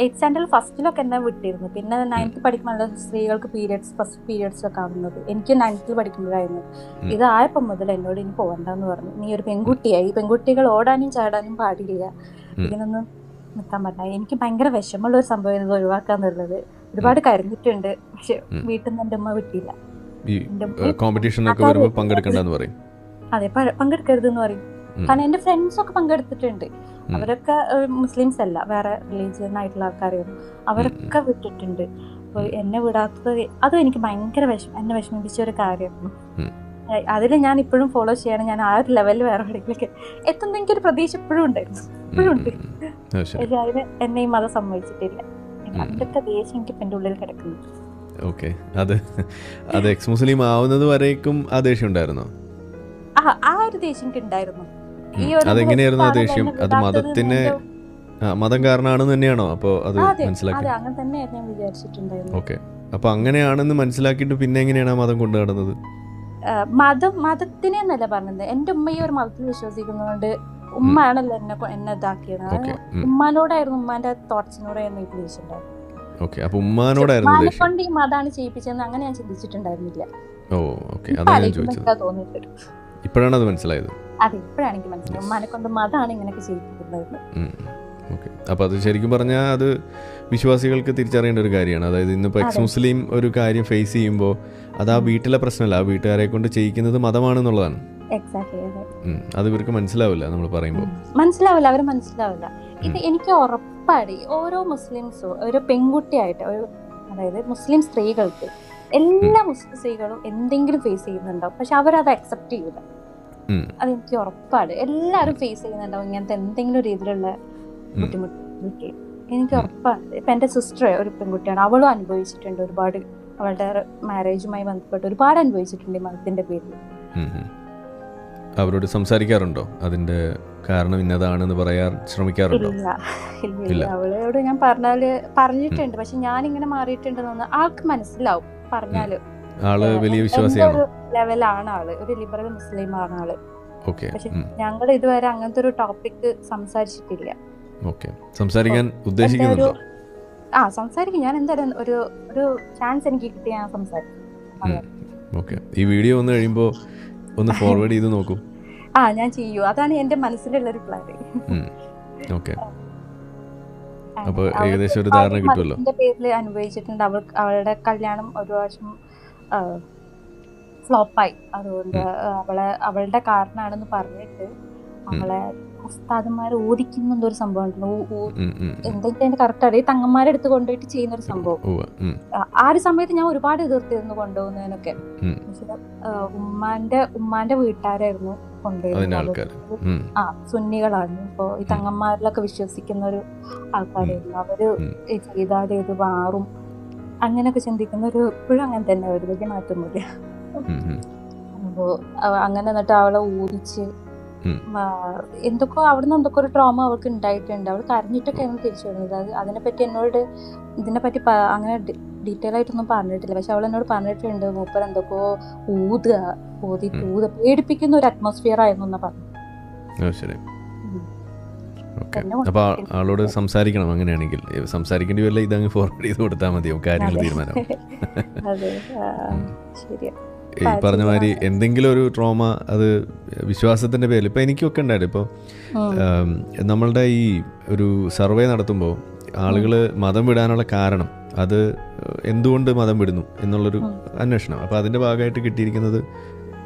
8th സ്റ്റാൻഡേർഡിൽ ഫസ്റ്റിലൊക്കെ എന്നെ വിട്ടിരുന്നു. പിന്നെ 9th പഠിക്കുമ്പോൾ സ്ത്രീകൾക്ക് ഫസ്റ്റ് പീരിയഡ്സ് ഒക്കെ ആവുന്നത് എനിക്ക് 9th പഠിക്കുമ്പോഴായിരുന്നു. ഇതായപ്പോൾ മുതൽ എന്നോട് ഇനി പോകണ്ടെന്ന് പറഞ്ഞു. നീ ഒരു പെൺകുട്ടിയായി, പെൺകുട്ടികൾ ഓടാനും ചാടാനും പാടില്ല, ഇതിനൊന്നും നിൽക്കാൻ പറ്റില്ല. എനിക്ക് ഭയങ്കര വിഷമമുള്ള ഒരു സംഭവം ഇത് ഒഴിവാക്കാന്നുള്ളത്. ഒരുപാട് കരഞ്ഞിട്ടുണ്ട്, പക്ഷെ വീട്ടിൽ നിന്ന് എൻ്റെ അമ്മ വിട്ടില്ല. അതെ, പങ്കെടുക്കരുതെന്ന് പറയും. കാരണം എൻ്റെ ഫ്രണ്ട്സൊക്കെ പങ്കെടുത്തിട്ടുണ്ട്. അവരൊക്കെ മുസ്ലിംസ് അല്ല, വേറെ റിലീജിയൻ ആയിട്ടുള്ള ആൾക്കാരെയും അവരൊക്കെ വിട്ടിട്ടുണ്ട്. അപ്പോൾ എന്നെ വിടാത്തത് അതും എനിക്ക് ഭയങ്കര എന്നെ വിഷമിപ്പിച്ച ഒരു കാര്യമായിരുന്നു. അതിൽ ഞാൻ ഇപ്പോഴും ഫോളോ ചെയ്യണം. ഞാൻ ആ ഒരു ലെവലിൽ വേറെ എവിടെയെങ്കിലൊക്കെ എത്തുന്ന എനിക്കൊരു പ്രതീക്ഷ ഇപ്പോഴും ഉണ്ടായിരുന്നു, ഇപ്പോഴും ഉണ്ട്. പക്ഷെ അതിന് എന്നെ ഈ മതം സമ്മതിച്ചിട്ടില്ല. അതിൻ്റെയൊക്കെ ദേഷ്യം എനിക്ക് എൻ്റെ ഉള്ളിൽ കിടക്കുന്നു. ഓക്കെ, അത് എക്സ് മുസ്ലിം ആവുന്നത് വരേക്കും ആ ദേഷ്യം ഉണ്ടായിരുന്നോ? ആ ഒരു ദേഷ്യം എനിക്ക് ഉണ്ടായിരുന്നു. അതെങ്ങനെയായിരുന്നു ആ ദേഷ്യം? അത് മതം കാരണമാണെന്ന് തന്നെയാണോ? അപ്പോൾ അത് മനസ്സിലാക്കി? അങ്ങനെ തന്നെയായിരുന്നു ഞാൻ വിചാരിച്ചിട്ടുണ്ടായിരുന്നു. ഓക്കെ, അപ്പൊ അങ്ങനെയാണെന്ന് മനസ്സിലാക്കിയിട്ട് പിന്നെ എങ്ങനെയാണ് ആ മതം കൊണ്ടു നടന്നത്? മതത്തിനെ എന്നല്ല പറഞ്ഞത്. എൻ്റെ ഉമ്മ ഈ ഒരു മതത്തിൽ വിശ്വസിക്കുന്നതുകൊണ്ട് ഉമ്മയാണല്ലോ എന്നെ ഇതാക്കിയത്. ഉമ്മാനോടായിരുന്നു, ഉമ്മാന്റെ തോട്ട്സിനോടായിരുന്നു ഈ ദേഷ്യം ഉണ്ടായിരുന്നു. ഉമ്മാനെ കൊണ്ട് ഈ മതാണ് ചെയ്യിപ്പിച്ചതെന്ന് അങ്ങനെ ഞാൻ ചിന്തിച്ചിട്ടുണ്ടായിരുന്നില്ല. തോന്നിയിട്ടുണ്ട്. ഇപ്പോഴാണ് അത് മനസ്സിലായത്. അതെ, ഇപ്പോഴാണ് എനിക്ക് മനസ്സിലായത് ഉമ്മാനെ കൊണ്ട് മതാണ് ഇങ്ങനെയൊക്കെ ചെയ്യിപ്പിക്കുന്നത്. ഓക്കെ. അപ്പോൾ അത് ശരിക്കും പറഞ്ഞാൽ അത് വിശ്വാസികൾക്ക് തിരിച്ചറിയേണ്ട ഒരു കാര്യമാണ്. അതായത് ഇന്നിപ്പോൾ എക്സ് മുസ്ലിം ഒരു കാര്യം ഫേസ് ചെയ്യുമ്പോൾ അത് ആ വീട്ടിലെ പ്രശ്നമല്ല, ആ വീട്ടുകാരെ കൊണ്ട് ചെയ്യിക്കുന്നത് മതമാണെന്നുള്ളതാണ്. അത് ഇവർക്ക് മനസ്സിലാവില്ല, നമ്മൾ പറയുമ്പോൾ മനസ്സിലാവില്ല, അവർ മനസ്സിലാവില്ല. ഇത് എനിക്ക് ഉറപ്പാണ് ഓരോ മുസ്ലിംസും ഒരു പെൺകുട്ടിയായിട്ട് അതായത് മുസ്ലിം സ്ത്രീകൾക്ക് എല്ലാ മുസ്ലിം സ്ത്രീകളും എന്തെങ്കിലും ഫേസ് ചെയ്യുന്നുണ്ടാവും, പക്ഷെ അവരത് അക്സെപ്റ്റ് ചെയ്യില്ല. അതെനിക്ക് ഉറപ്പാണ്. എല്ലാവരും ഫേസ് ചെയ്യുന്നുണ്ടാവും ഇങ്ങനത്തെ എന്തെങ്കിലും രീതിയിലുള്ള ബുദ്ധിമുട്ട്. എനിക്ക് ഉറപ്പാണ്. ഇപ്പം എൻ്റെ സിസ്റ്റർ ഒരു പെൺകുട്ടിയാണ്, അവളും അനുഭവിച്ചിട്ടുണ്ട് ഒരുപാട്. അവളുടെ മാരേജുമായി ബന്ധപ്പെട്ട് ഒരുപാട് അനുഭവിച്ചിട്ടുണ്ട് ഈ മതത്തിന്റെ പേരിൽ. അവരോട് സംസാരിക്കാറുണ്ടോ? അതിന്റെ കാരണം ഇന്നതാണെന്ന് പറയാൻ ശ്രമിക്കാറുണ്ടോ? ഇല്ല. അവളോട് ഞാൻ പറഞ്ഞിട്ടുണ്ട്, പക്ഷെ ഞാനിങ്ങനെ മാറിയിട്ടുണ്ടെന്ന് ആൾക്ക് മനസ്സിലാവും. പറഞ്ഞാല് ആള് വലിയ വിശ്വാസിയാണോ? ലെവലാണ് ആള്, ഒരു ലിബറൽ മുസ്ലിം ആണ് ആള്. പക്ഷെ ഞങ്ങൾ ഇതുവരെ അങ്ങനത്തെ ഒരു ടോപ്പിക് സംസാരിച്ചിട്ടില്ല. സംസാരിക്കാൻ ഉദ്ദേശിക്കുന്നുണ്ടോ? സംസാരിക്കും. ഞാൻ എന്തായാലും ഒരു ചാൻസ് എനിക്ക് കിട്ടി, ഞാൻ സംസാരിക്കും. ഈ വീഡിയോ വന്നു കഴിയുമ്പോ ഒന്ന് ഫോർവേഡ് ചെയ്ത് നോക്കൂ. ഞാൻ ചെയ്യൂ. അതാണ് എന്റെ മനസ്സിലുള്ള ഒരു പ്ലാൻ. അപ്പോൾ ഏകദേശം ഒരു ധാരണ കിട്ടുമല്ലോ. പേരിൽ അനുഭവിച്ചിട്ടുണ്ട്. അവളുടെ കല്യാണം ഒരു പ്രാവശ്യം ഫ്ലോപ്പായി. അതുകൊണ്ട് അവളുടെ കാരണമാണെന്ന് പറഞ്ഞിട്ട് അവളെ ഉസ്താദന്മാരെ ഓദിക്കുന്ന എന്തോ ഒരു സംഭവം ഉണ്ടല്ലോ, എന്തൊക്കെ അതിന്റെ കറക്റ്റ് അറിയാം, തങ്ങന്മാരെ അടുത്ത് കൊണ്ടുപോയിട്ട് ചെയ്യുന്ന ഒരു സംഭവം. ആ ഒരു സമയത്ത് ഞാൻ ഒരുപാട് എതിർത്തിരുന്നു കൊണ്ടുപോകുന്നതിനൊക്കെ. ഉമ്മാന്റെ വീട്ടുകാരായിരുന്നു കൊണ്ടുപോയിരുന്നത്. സുന്നികളാണ്. ഇപ്പൊ ഈ തങ്ങന്മാരിലൊക്കെ വിശ്വസിക്കുന്ന ഒരു ആൾക്കാരായിരുന്നു. അവര് ചെയ്താൽ ഇത് മാറും അങ്ങനെയൊക്കെ ചിന്തിക്കുന്ന ഒരു, ഇപ്പോഴും അങ്ങനെ തന്നെ, ഒരു വലിയ മാറ്റമൊന്നുമില്ല. അപ്പോ അങ്ങനെ എന്നിട്ട് അവളെ ഊതിച്ച് എന്തൊക്കെ അവിടുന്ന് എന്തൊക്കെ ഒരു ട്രോമ അവൾക്ക് ഉണ്ടായിട്ടുണ്ട്. അവൾ കരഞ്ഞിട്ടൊക്കെയാണ് തിരിച്ചു വരുന്നത്. അതിനെപ്പറ്റി എന്നോട് ഇതിനെപ്പറ്റി അങ്ങനെ ഡീറ്റെയിൽ ആയിട്ടൊന്നും പറഞ്ഞിട്ടില്ല. പക്ഷെ അവൾ എന്നോട് പറഞ്ഞിട്ടുണ്ട്, മൂപ്പർ എന്തൊക്കെയോ ഊത പേടിപ്പിക്കുന്ന ഒരു അറ്റ്മോസ്ഫിയർ ആയിരുന്നു എന്നാ പറഞ്ഞു. അപ്പൊ ആളോട് സംസാരിക്കണം. അങ്ങനെയാണെങ്കിൽ സംസാരിക്കേണ്ടി വല്ല ഇതങ്ങ് ഫോർവേഡ് ചെയ്ത് കൊടുത്താൽ മതിയോ, കാര്യങ്ങൾ തീരുമാനം. ഈ പറഞ്ഞ മാതിരി എന്തെങ്കിലും ഒരു ട്രോമ അത് വിശ്വാസത്തിൻ്റെ പേരിൽ ഇപ്പം എനിക്കൊക്കെ ഉണ്ടായിരുന്നു. ഇപ്പോൾ നമ്മളുടെ ഈ ഒരു സർവേ നടത്തുമ്പോൾ ആളുകൾ മതം വിടാനുള്ള കാരണം, അത് എന്തുകൊണ്ട് മതം വിടുന്നു എന്നുള്ളൊരു അന്വേഷണം. അപ്പോൾ അതിൻ്റെ ഭാഗമായിട്ട് കിട്ടിയിരിക്കുന്നത്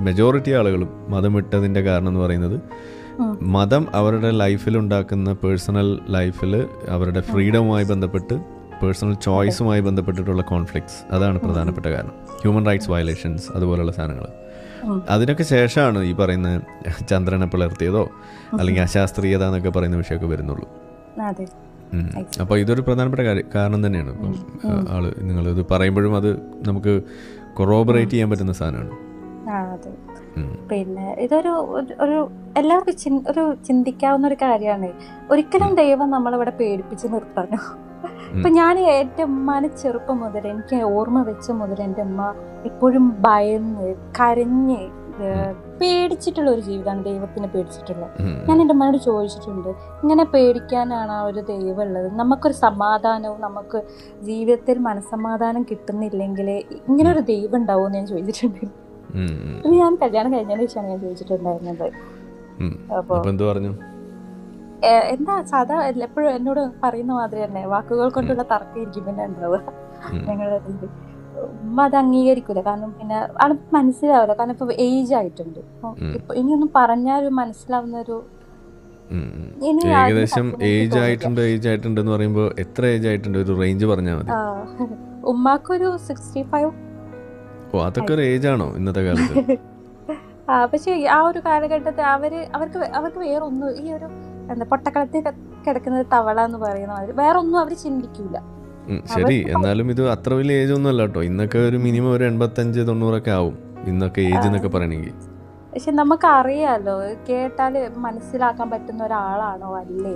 മെജോറിറ്റി ആളുകളും മതം വിട്ടതിൻ്റെ കാരണം എന്ന് പറയുന്നത് മതം അവരുടെ ലൈഫിലുണ്ടാക്കുന്ന പേഴ്സണൽ ലൈഫിൽ അവരുടെ ഫ്രീഡവുമായി ബന്ധപ്പെട്ട്, പേഴ്സണൽ ചോയ്സുമായി ബന്ധപ്പെട്ടിട്ടുള്ള കോൺഫ്ലിക്ട്സ്, അതാണ് പ്രധാനപ്പെട്ട കാരണം. ഹ്യൂമൻ റൈറ്റ്സ് വയലേഷൻസ്, അതുപോലുള്ള സാധനങ്ങൾ. അതിനൊക്കെ ശേഷമാണ് ഈ പറയുന്ന ചന്ദ്രനെ പിളർത്തിയതോ അല്ലെങ്കിൽ അശാസ്ത്രീയത എന്നൊക്കെ പറയുന്ന വിഷയമൊക്കെ വരുന്നുള്ളൂ. അപ്പോൾ ഇതൊരു പ്രധാനപ്പെട്ട കാരണം തന്നെയാണ്. ഇപ്പം നിങ്ങളിത് പറയുമ്പോഴും അത് നമുക്ക് കൊറോബറേറ്റ് ചെയ്യാൻ പറ്റുന്ന സാധനമാണ്. പിന്നെ ഇതൊരു എല്ലാവർക്കും ഒരു ചിന്തിക്കാവുന്ന ഒരു കാര്യമാണ്. ഒരിക്കലും ദൈവം നമ്മളിവിടെ പേടിപ്പിച്ച് നിർത്താനോ. ഇപ്പൊ ഞാൻ എൻ്റെ ഉമ്മാനെ ചെറുപ്പം മുതൽ, എനിക്ക് ഓർമ്മ വെച്ച മുതൽ എൻ്റെ ഉമ്മ എപ്പോഴും ഭയന്ന് കരഞ്ഞ് പേടിച്ചിട്ടുള്ള ഒരു ജീവിതമാണ് ദൈവത്തിനെ പേടിച്ചിട്ടുള്ളത്. ഞാൻ എൻ്റെ ഉമ്മയോട് ചോദിച്ചിട്ടുണ്ട്, ഇങ്ങനെ പേടിക്കാനാണ് ആ ഒരു ദൈവം ഉള്ളത്? നമുക്കൊരു സമാധാനവും നമുക്ക് ജീവിതത്തിൽ മനസ്സമാധാനം കിട്ടുന്നില്ലെങ്കിൽ ഇങ്ങനെ ഒരു ദൈവം ഉണ്ടാവുമെന്ന് ഞാൻ ചോദിച്ചിട്ടുണ്ട്. ഇത് ഞാൻ കല്യാണം കഴിഞ്ഞതിന് ശേഷമാണ് ഞാൻ ചോദിച്ചിട്ടുണ്ടായിരുന്നത്. അപ്പൊ എന്താ സാധാ എപ്പോഴും എന്നോട് പറയുന്ന മാതിരി തന്നെ വാക്കുകൾ കൊണ്ടുള്ള തർക്കമായിരിക്കും പിന്നെ ഉണ്ടാവുക ഞങ്ങളുടെ ഇതിൽ. ഉമ്മ അത് അംഗീകരിക്കൂല. കാരണം പിന്നെ അത് മനസ്സിലാവില്ല. കാരണം ഇപ്പൊ ഏജ് ആയിട്ടുണ്ട്. ഇപ്പൊ ഇനിയൊന്നും പറഞ്ഞാൽ മനസ്സിലാവുന്ന ഒരു ഏകദേശം ഏജ് ആയിട്ടുണ്ട് എന്ന് പറയുമ്പോൾ എത്ര ഏജ് ആയിട്ടുണ്ട്? ഒരു റേഞ്ച് പറഞ്ഞാൽ മതി. ഉമ്മാക്കൊരു 65. അതൊക്കെ ഒരു ഏജ് ആണോ ഇന്നത്തെ കാലത്ത്? പക്ഷെ ആ ഒരു കാലഘട്ടത്തിൽ അവർക്ക് വേറൊന്നും, ഈ ഒരു എന്താ പൊട്ടക്കളത്തിൽ കിടക്കുന്നത് തവള എന്ന് പറയുന്ന മാതിരി വേറൊന്നും അവർ ചിന്തിക്കൂല. ശരി, എന്നാലും ഇത് അത്ര വലിയ ഏജ് ഒന്നും അല്ല കേട്ടോ. ഇന്നൊക്കെ ഒരു മിനിമം ഒരു 85-90 ആവും ഇന്നൊക്കെ ഏജ് എന്നൊക്കെ പറയണെങ്കിൽ. പക്ഷെ നമുക്ക് അറിയാലോ, കേട്ടാല് മനസ്സിലാക്കാൻ പറ്റുന്ന ഒരാളാണോ അല്ലേ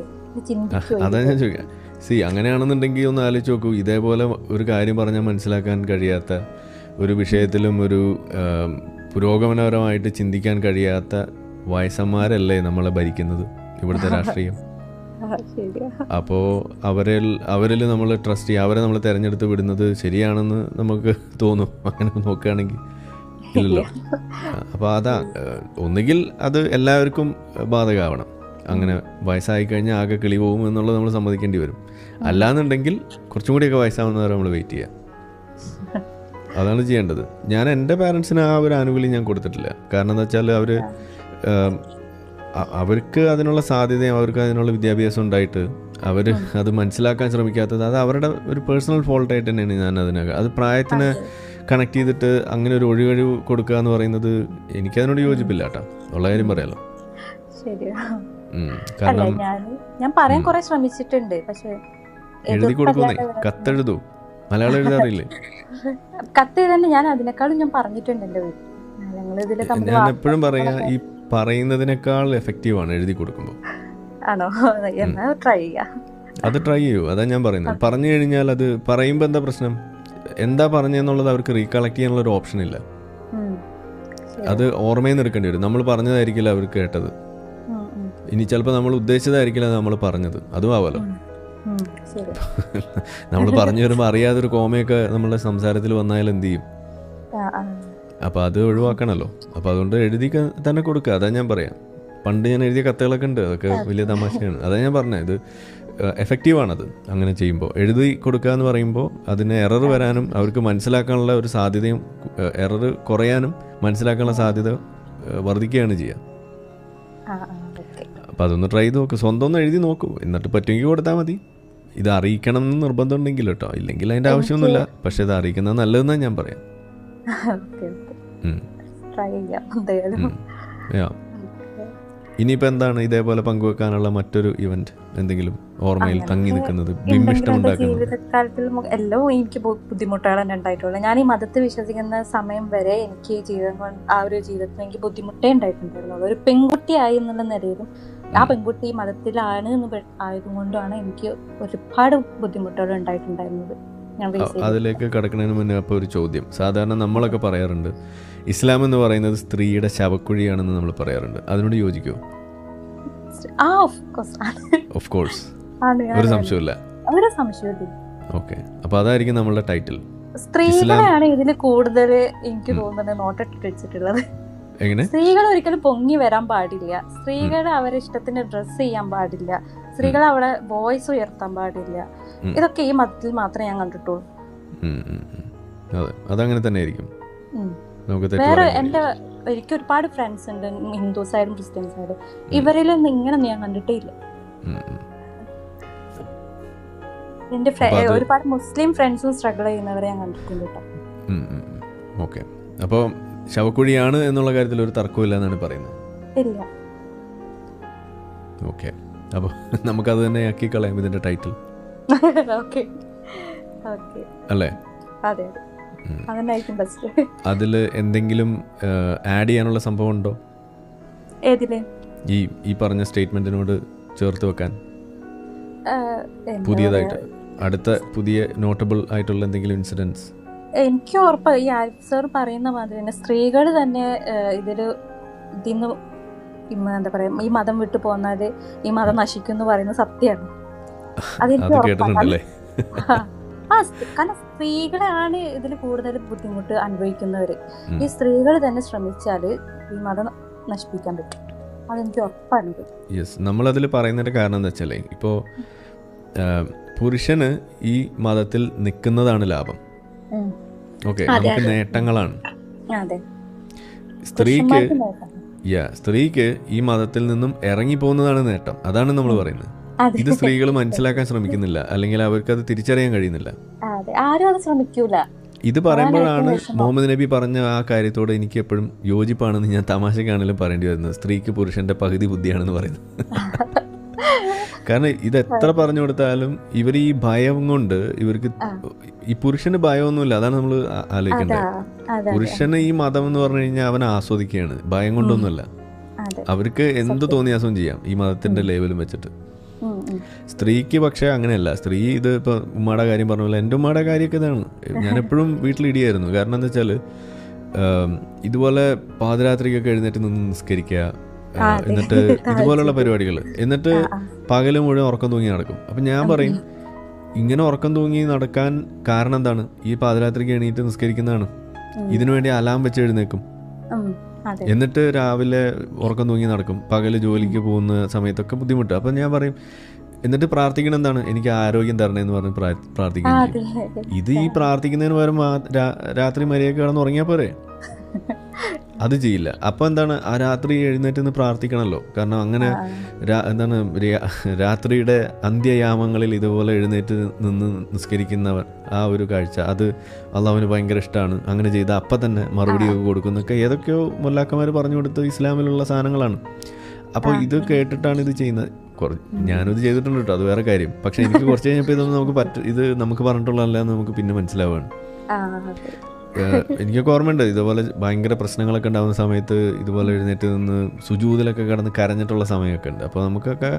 ചിന്തിക്കും. അതാ ഞാൻ ചോദിക്കാം. അങ്ങനെയാണെന്നുണ്ടെങ്കിൽ ഒന്ന് ആലോചിച്ച് നോക്കൂ. ഇതേപോലെ ഒരു കാര്യം പറഞ്ഞാൽ മനസ്സിലാക്കാൻ കഴിയാത്ത, ഒരു വിഷയത്തിലും ഒരു പുരോഗമനപരമായിട്ട് ചിന്തിക്കാൻ കഴിയാത്ത വയസ്സന്മാരല്ലേ നമ്മളെ ഭരിക്കുന്നത്, ഇവിടുത്തെ രാഷ്ട്രീയം. അപ്പോൾ അവരിൽ നമ്മൾ ട്രസ്റ്റ് ചെയ്യുക, അവരെ നമ്മൾ തിരഞ്ഞെടുത്ത് വിടുന്നത് ശരിയാണെന്ന് നമുക്ക് തോന്നും. അങ്ങനെ നോക്കുകയാണെങ്കിൽ ഇല്ലല്ലോ. അപ്പോൾ അതാ, ഒന്നുകിൽ അത് എല്ലാവർക്കും ബാധകമാവണം, അങ്ങനെ വയസ്സായി കഴിഞ്ഞാൽ ആകെ കിളി പോകും എന്നുള്ളത് നമ്മൾ സമ്മതിക്കേണ്ടി വരും. അല്ലാന്നുണ്ടെങ്കിൽ കുറച്ചും കൂടിയൊക്കെ വയസ്സാവുന്നവരെ നമ്മൾ വെയിറ്റ് ചെയ്യുക. അതാണ് ചെയ്യേണ്ടത്. ഞാൻ എൻ്റെ പാരൻസിന് ആ ഒരു ആനുകൂല്യം ഞാൻ കൊടുത്തിട്ടില്ല. കാരണം എന്താ വെച്ചാൽ അവർക്ക് അതിനുള്ള സാധ്യതയും അവർക്ക് അതിനുള്ള വിദ്യാഭ്യാസം ഉണ്ടായിട്ട് അവർ അത് മനസ്സിലാക്കാൻ ശ്രമിക്കാത്തത് അത് അവരുടെ ഒരു പേഴ്സണൽ ഫോൾട്ടായിട്ട് തന്നെയാണ് ഞാൻ അതിനകത്ത്. അത് പ്രായത്തിന് കണക്ട് ചെയ്തിട്ട് അങ്ങനെ ഒരു ഒഴികഴിവ് കൊടുക്കുക എന്ന് പറയുന്നത് എനിക്കതിനോട് യോജിപ്പില്ല കേട്ടോ, ഉള്ള കാര്യം പറയാലോ. കാരണം ഞാൻ പറയാൻ കുറെ ശ്രമിച്ചിട്ടുണ്ട്, പക്ഷേ എഴുതി കൊടുക്കുന്നേ, കത്തെഴുതൂ. മലയാളം എഴുതാറില്ലേ? കത്ത് എഴുതാണ്ട് ഞാൻ അതിനേക്കാളും ഞാൻ പറഞ്ഞിട്ടുണ്ട് എൻ്റെ വീട്ടിൽ. ഞാൻ എപ്പോഴും പറയാ, ഈ പറയുന്നതിനേക്കാൾ എഫക്റ്റീവാണ് എഴുതി കൊടുക്കുമ്പോൾ. ആണോ? എന്നാ ട്രൈ ചെയ്യാം. അത് ട്രൈ ചെയ്യൂ. അതാ ഞാൻ പറയുന്നത്. പറഞ്ഞു കഴിഞ്ഞാൽ അത് പറയുമ്പോൾ എന്താ പ്രശ്നം, എന്താ പറഞ്ഞെന്നുള്ളത് അവർക്ക് റീകളക്ട് ചെയ്യാനുള്ള ഒരു ഓപ്ഷൻ ഇല്ല. അത് ഓർമ്മയിൽ നിന്ന് എടുക്കേണ്ടി വരും. നമ്മൾ പറഞ്ഞതായിരിക്കില്ല അവർ കേട്ടത്, ഇനി ചിലപ്പോൾ നമ്മൾ ഉദ്ദേശിച്ചതായിരിക്കില്ല നമ്മൾ പറഞ്ഞത്, അതും ആവാലോ. നമ്മൾ പറഞ്ഞു വരുമ്പോൾ അറിയാതൊരു കോമയൊക്കെ നമ്മളുടെ സംസാരത്തിൽ വന്നാൽ എന്ത് ചെയ്യും? അപ്പോൾ അത് ഒഴിവാക്കണമല്ലോ. അപ്പോൾ അതുകൊണ്ട് എഴുതി തന്നെ കൊടുക്കുക. അതാ ഞാൻ പറയാം. പണ്ട് ഞാൻ എഴുതിയ കത്തുകളൊക്കെ ഉണ്ട്, അതൊക്കെ വലിയ തമാശയാണ്. അതാ ഞാൻ പറഞ്ഞത്, ഇത് എഫക്റ്റീവാണത് അങ്ങനെ ചെയ്യുമ്പോൾ. എഴുതി കൊടുക്കുക എന്ന് പറയുമ്പോൾ അതിന് എറർ വരാനും അവർക്ക് മനസ്സിലാക്കാനുള്ള ഒരു സാധ്യതയും, എറർ കുറയാനും മനസ്സിലാക്കാനുള്ള സാധ്യത വർദ്ധിക്കുകയാണ് ചെയ്യുക. അപ്പം അതൊന്ന് ട്രൈ ചെയ്ത് നോക്കും. സ്വന്തം ഒന്ന് എഴുതി നോക്കൂ, എന്നിട്ട് പറ്റുമെങ്കിൽ കൊടുത്താൽ മതി. ഇത് അറിയിക്കണം എന്ന് നിർബന്ധം ഉണ്ടെങ്കിൽ കേട്ടോ, ഇല്ലെങ്കിൽ അതിൻ്റെ ആവശ്യമൊന്നുമില്ല. പക്ഷെ ഇത് അറിയിക്കുന്നത് നല്ലതെന്നാണ് ഞാൻ പറയാം. ഇനിയിപ്പോൾ എന്താണ് ഇതേപോലെ പങ്കുവെക്കാനുള്ള മറ്റൊരു ഇവന്റ് എന്തെങ്കിലും ഓർമ്മയിൽ തങ്ങി നിൽക്കുന്നത്, ജീവിതകാലത്തിൽ എല്ലാം എനിക്ക് ബുദ്ധിമുട്ടുകൾ തന്നെ ഉണ്ടായിട്ടുള്ളൂ. ഞാൻ ഈ മതത്തിൽ വിശ്വസിക്കുന്ന സമയം വരെ എനിക്ക് ആ ഒരു ജീവിതത്തിൽ എനിക്ക് ബുദ്ധിമുട്ടേ ഉണ്ടായിട്ടുണ്ടായിരുന്നുള്ളൂ. ഒരു പെൺകുട്ടിയായി എന്നുള്ള നിലയിലും ആ പെൺകുട്ടി മതത്തിലാണ് എന്ന് ആയതുകൊണ്ടാണ് എനിക്ക് ഒരുപാട് ബുദ്ധിമുട്ടുകൾ ഉണ്ടായിട്ടുണ്ടായിരുന്നത്. അതിലേക്ക് കടക്കുന്നതിന് മുന്നേ അപ്പോൾ ഒരു ചോദ്യം. സാധാരണ നമ്മളൊക്കെ പറയാറുണ്ട് ഇസ്ലാം എന്ന് പറയുന്നത് സ്ത്രീയുടെ ശവക്കുഴിയാണെന്ന് നമ്മൾ പറയാറുണ്ട്. അതിനോട് യോജിക്കുമോ? ഓഫ് കോഴ്സ്, ഒരു സംശയമില്ല. ഓക്കെ, അപ്പോൾ അതായിരിക്കും നമ്മളുടെ ടൈറ്റിൽ. സ്ത്രീകളെയാണ് ഇതിൽ കൂടുതൽ എനിക്ക് തോന്നുന്നത് നോട്ടിട്ട് വെച്ചിട്ടുള്ളത്. എങ്ങനെ? സ്ത്രീകൾ ഒരിക്കലും പൊങ്ങി വരാൻ പാടില്ല, സ്ത്രീകൾ അവരെ ഇഷ്ടത്തിന് ഡ്രസ് ചെയ്യാൻ പാടില്ല, സ്ത്രീകൾ അവിടെ വോയിസ് ഉയർത്താൻ പാടില്ല. ഇതൊക്കെ ഈ മതത്തിൽ മാത്രമേ ഞാൻ കണ്ടിട്ടുള്ളൂ. അതങ്ങനെ തന്നെ ആയിരിക്കും. വേറെ എനിക്ക് ഒരുപാട് ഫ്രണ്ട്സ് ഉണ്ട്, ഹിന്ദുസ് ആയാലും ക്രിസ്ത്യൻസ് ആയാലും, ഇവരിലൊന്നും ഇങ്ങനെ ഞാൻ കണ്ടിട്ടേ ഇല്ല. എന്റെ ഒരുപാട് മുസ്ലിം ഫ്രണ്ട്സും സ്ട്രഗിൾ ചെയ്യുന്നവരെ ഞാൻ കണ്ടിട്ടുണ്ട് കേട്ടോ. ഓക്കെ, അപ്പോൾ ശവക്കുഴിയാണ് എന്നുള്ള കാര്യത്തിൽ ഒരു തർക്കമില്ല എന്നാണ് പറയുന്നത്. ഇല്ല. ഓക്കെ, അപ്പോൾ നമുക്കത് തന്നെ ആക്കി കളയാം ഇതിന്റെ ടൈറ്റിൽ. അല്ലേ? അതിൽ എന്തെങ്കിലും ആഡ് ചെയ്യാനുള്ള സംഭവം ഉണ്ടോ ഈ പറഞ്ഞ സ്റ്റേറ്റ്മെന്റിനോട് ചേർത്ത് വെക്കാൻ? പുതിയതായിട്ട് അടുത്ത പുതിയ നോട്ടബിൾ ആയിട്ടുള്ള എന്തെങ്കിലും ഇൻസിഡൻസ്? എനിക്ക് ഉറപ്പ് ഈ സർ പറയുന്ന മാതിരി തന്നെ സ്ത്രീകൾ തന്നെ ഇതിന്ന് എന്താ പറയാ, ഈ മതം വിട്ടു പോന്നാല് ഈ മതം നശിക്കും എന്ന് പറയുന്നത് സത്യമാണ്. കേട്ടിട്ടുണ്ടല്ലേ? കാരണം സ്ത്രീകളാണ് ഇതിൽ കൂടുതൽ ബുദ്ധിമുട്ട് അനുഭവിക്കുന്നവര്. ഈ സ്ത്രീകൾ തന്നെ ശ്രമിച്ചാല് ഈ മതം നശിപ്പിക്കാൻ പറ്റും, അതെനിക്ക് ഉറപ്പാണ്. നമ്മളതിൽ പറയുന്നതിന്റെ കാരണം എന്താ വെച്ചാലേ, ഇപ്പോൾ പുരുഷന് ഈ മതത്തിൽ നിൽക്കുന്നതാണ് ലാഭം. ഓക്കെ, നമുക്ക് നേട്ടങ്ങളാണ്. സ്ത്രീക്ക് ഈ മതത്തിൽ നിന്നും ഇറങ്ങി പോകുന്നതാണ് നേട്ടം. അതാണ് നമ്മൾ പറയുന്നത്. ഇത് സ്ത്രീകൾ മനസ്സിലാക്കാൻ ശ്രമിക്കുന്നില്ല, അല്ലെങ്കിൽ അവർക്ക് അത് തിരിച്ചറിയാൻ കഴിയുന്നില്ല. ഇത് പറയുമ്പോഴാണ് മുഹമ്മദ് നബി പറഞ്ഞ ആ കാര്യത്തോട് എനിക്ക് എപ്പോഴും യോജിപ്പാണെന്ന് ഞാൻ തമാശക്കാണെങ്കിലും പറയേണ്ടി വരുന്നത്. സ്ത്രീക്ക് പുരുഷന്റെ പകുതി ബുദ്ധിയാണെന്ന് പറയുന്നത്. കാരണം ഇത് എത്ര പറഞ്ഞു കൊടുത്താലും ഇവർ ഈ ഭയം കൊണ്ട് ഇവർക്ക്, ഈ പുരുഷന് ഭയമൊന്നുമില്ല. അതാണ് നമ്മൾ ആലോചിക്കേണ്ടത്. പുരുഷന് ഈ മതം എന്ന് പറഞ്ഞു കഴിഞ്ഞാൽ അവൻ ആസ്വദിക്കുകയാണ്, ഭയം കൊണ്ടൊന്നുമല്ല. അവർക്ക് എന്ത് തോന്നിയാസം ചെയ്യാം ഈ മതത്തിന്റെ ലേവലും വെച്ചിട്ട്. സ്ത്രീക്ക് പക്ഷെ അങ്ങനെയല്ല. സ്ത്രീ ഇത് ഇപ്പൊ ഉമ്മയുടെ കാര്യം പറഞ്ഞ പോലെ എൻ്റെ ഉമ്മയുടെ കാര്യമൊക്കെ ഇതാണ്. ഞാൻ എപ്പോഴും വീട്ടിലിടിയായിരുന്നു. കാരണം എന്താ വെച്ചാൽ ഇതുപോലെ പാതിരാത്രിക്കൊക്കെ എഴുന്നേറ്റ് നിന്ന് നിസ്കരിക്കുക, എന്നിട്ട് ഇതുപോലുള്ള പരിപാടികൾ, എന്നിട്ട് പകല് മുഴുവൻ ഉറക്കം തൂങ്ങി നടക്കും. അപ്പം ഞാൻ പറയും, ഇങ്ങനെ ഉറക്കം തൂങ്ങി നടക്കാൻ കാരണം എന്താണ്? ഈ പാതിരാത്രിക്ക് എണീറ്റ് നിസ്കരിക്കുന്നതാണ്. ഇതിനുവേണ്ടി അലാം വെച്ച് എഴുന്നേക്കും. എന്നിട്ട് രാവിലെ ഉറക്കം തൂങ്ങി നടക്കും, പകല് ജോലിക്ക് പോകുന്ന സമയത്തൊക്കെ ബുദ്ധിമുട്ട്. അപ്പം ഞാൻ പറയും, എന്നിട്ട് പ്രാർത്ഥിക്കണം എന്താണ്, എനിക്ക് ആരോഗ്യം തരണേന്ന് പറഞ്ഞ് പ്രാർത്ഥിക്കുകയും ചെയ്യും. ഇത് ഈ പ്രാർത്ഥിക്കുന്നതിന് പകരം രാത്രി മര്യാദയ്ക്ക് കിടന്ന് ഉറങ്ങിയാൽ പോരെ? അത് ചെയ്യില്ല. അപ്പോൾ എന്താണ്, ആ രാത്രി എഴുന്നേറ്റ് നിന്ന് പ്രാർത്ഥിക്കണമല്ലോ. കാരണം അങ്ങനെ എന്താണ് രാത്രിയുടെ അന്ത്യയാമങ്ങളിൽ ഇതുപോലെ എഴുന്നേറ്റ് നിന്ന് നിസ്കരിക്കുന്നവർ, ആ ഒരു കാഴ്ച അത് അള്ളാഹുവിന് ഭയങ്കര ഇഷ്ടമാണ്. അങ്ങനെ ചെയ്ത അപ്പം തന്നെ മറുപടിയൊക്കെ കൊടുക്കുന്നൊക്കെ ഏതൊക്കെയോ മുല്ലാക്കന്മാർ പറഞ്ഞു കൊടുത്ത ഇസ്ലാമിലുള്ള സാധനങ്ങളാണ്. അപ്പോൾ ഇത് കേട്ടിട്ടാണ് ഇത് ചെയ്യുന്നത്. ഞാനിത് ചെയ്തിട്ടുണ്ട് കേട്ടോ, അത് വേറെ കാര്യം. പക്ഷെ എനിക്ക് കുറച്ച് കഴിഞ്ഞപ്പോൾ ഇതൊന്നും നമുക്ക് ഇത് നമുക്ക് പറഞ്ഞിട്ടുള്ളതല്ല നമുക്ക് പിന്നെ മനസ്സിലാവുകയാണ്. എനിക്കൊക്കെ ഓർമ്മയുണ്ട് ഇതുപോലെ ഭയങ്കര പ്രശ്നങ്ങളൊക്കെ ഉണ്ടാകുന്ന സമയത്ത് ഇതുപോലെ എഴുന്നേറ്റ് നിന്ന് സുജൂദിലൊക്കെ കിടന്ന് കരഞ്ഞിട്ടുള്ള സമയമൊക്കെ ഉണ്ട്. അപ്പോൾ നമുക്കൊക്കെ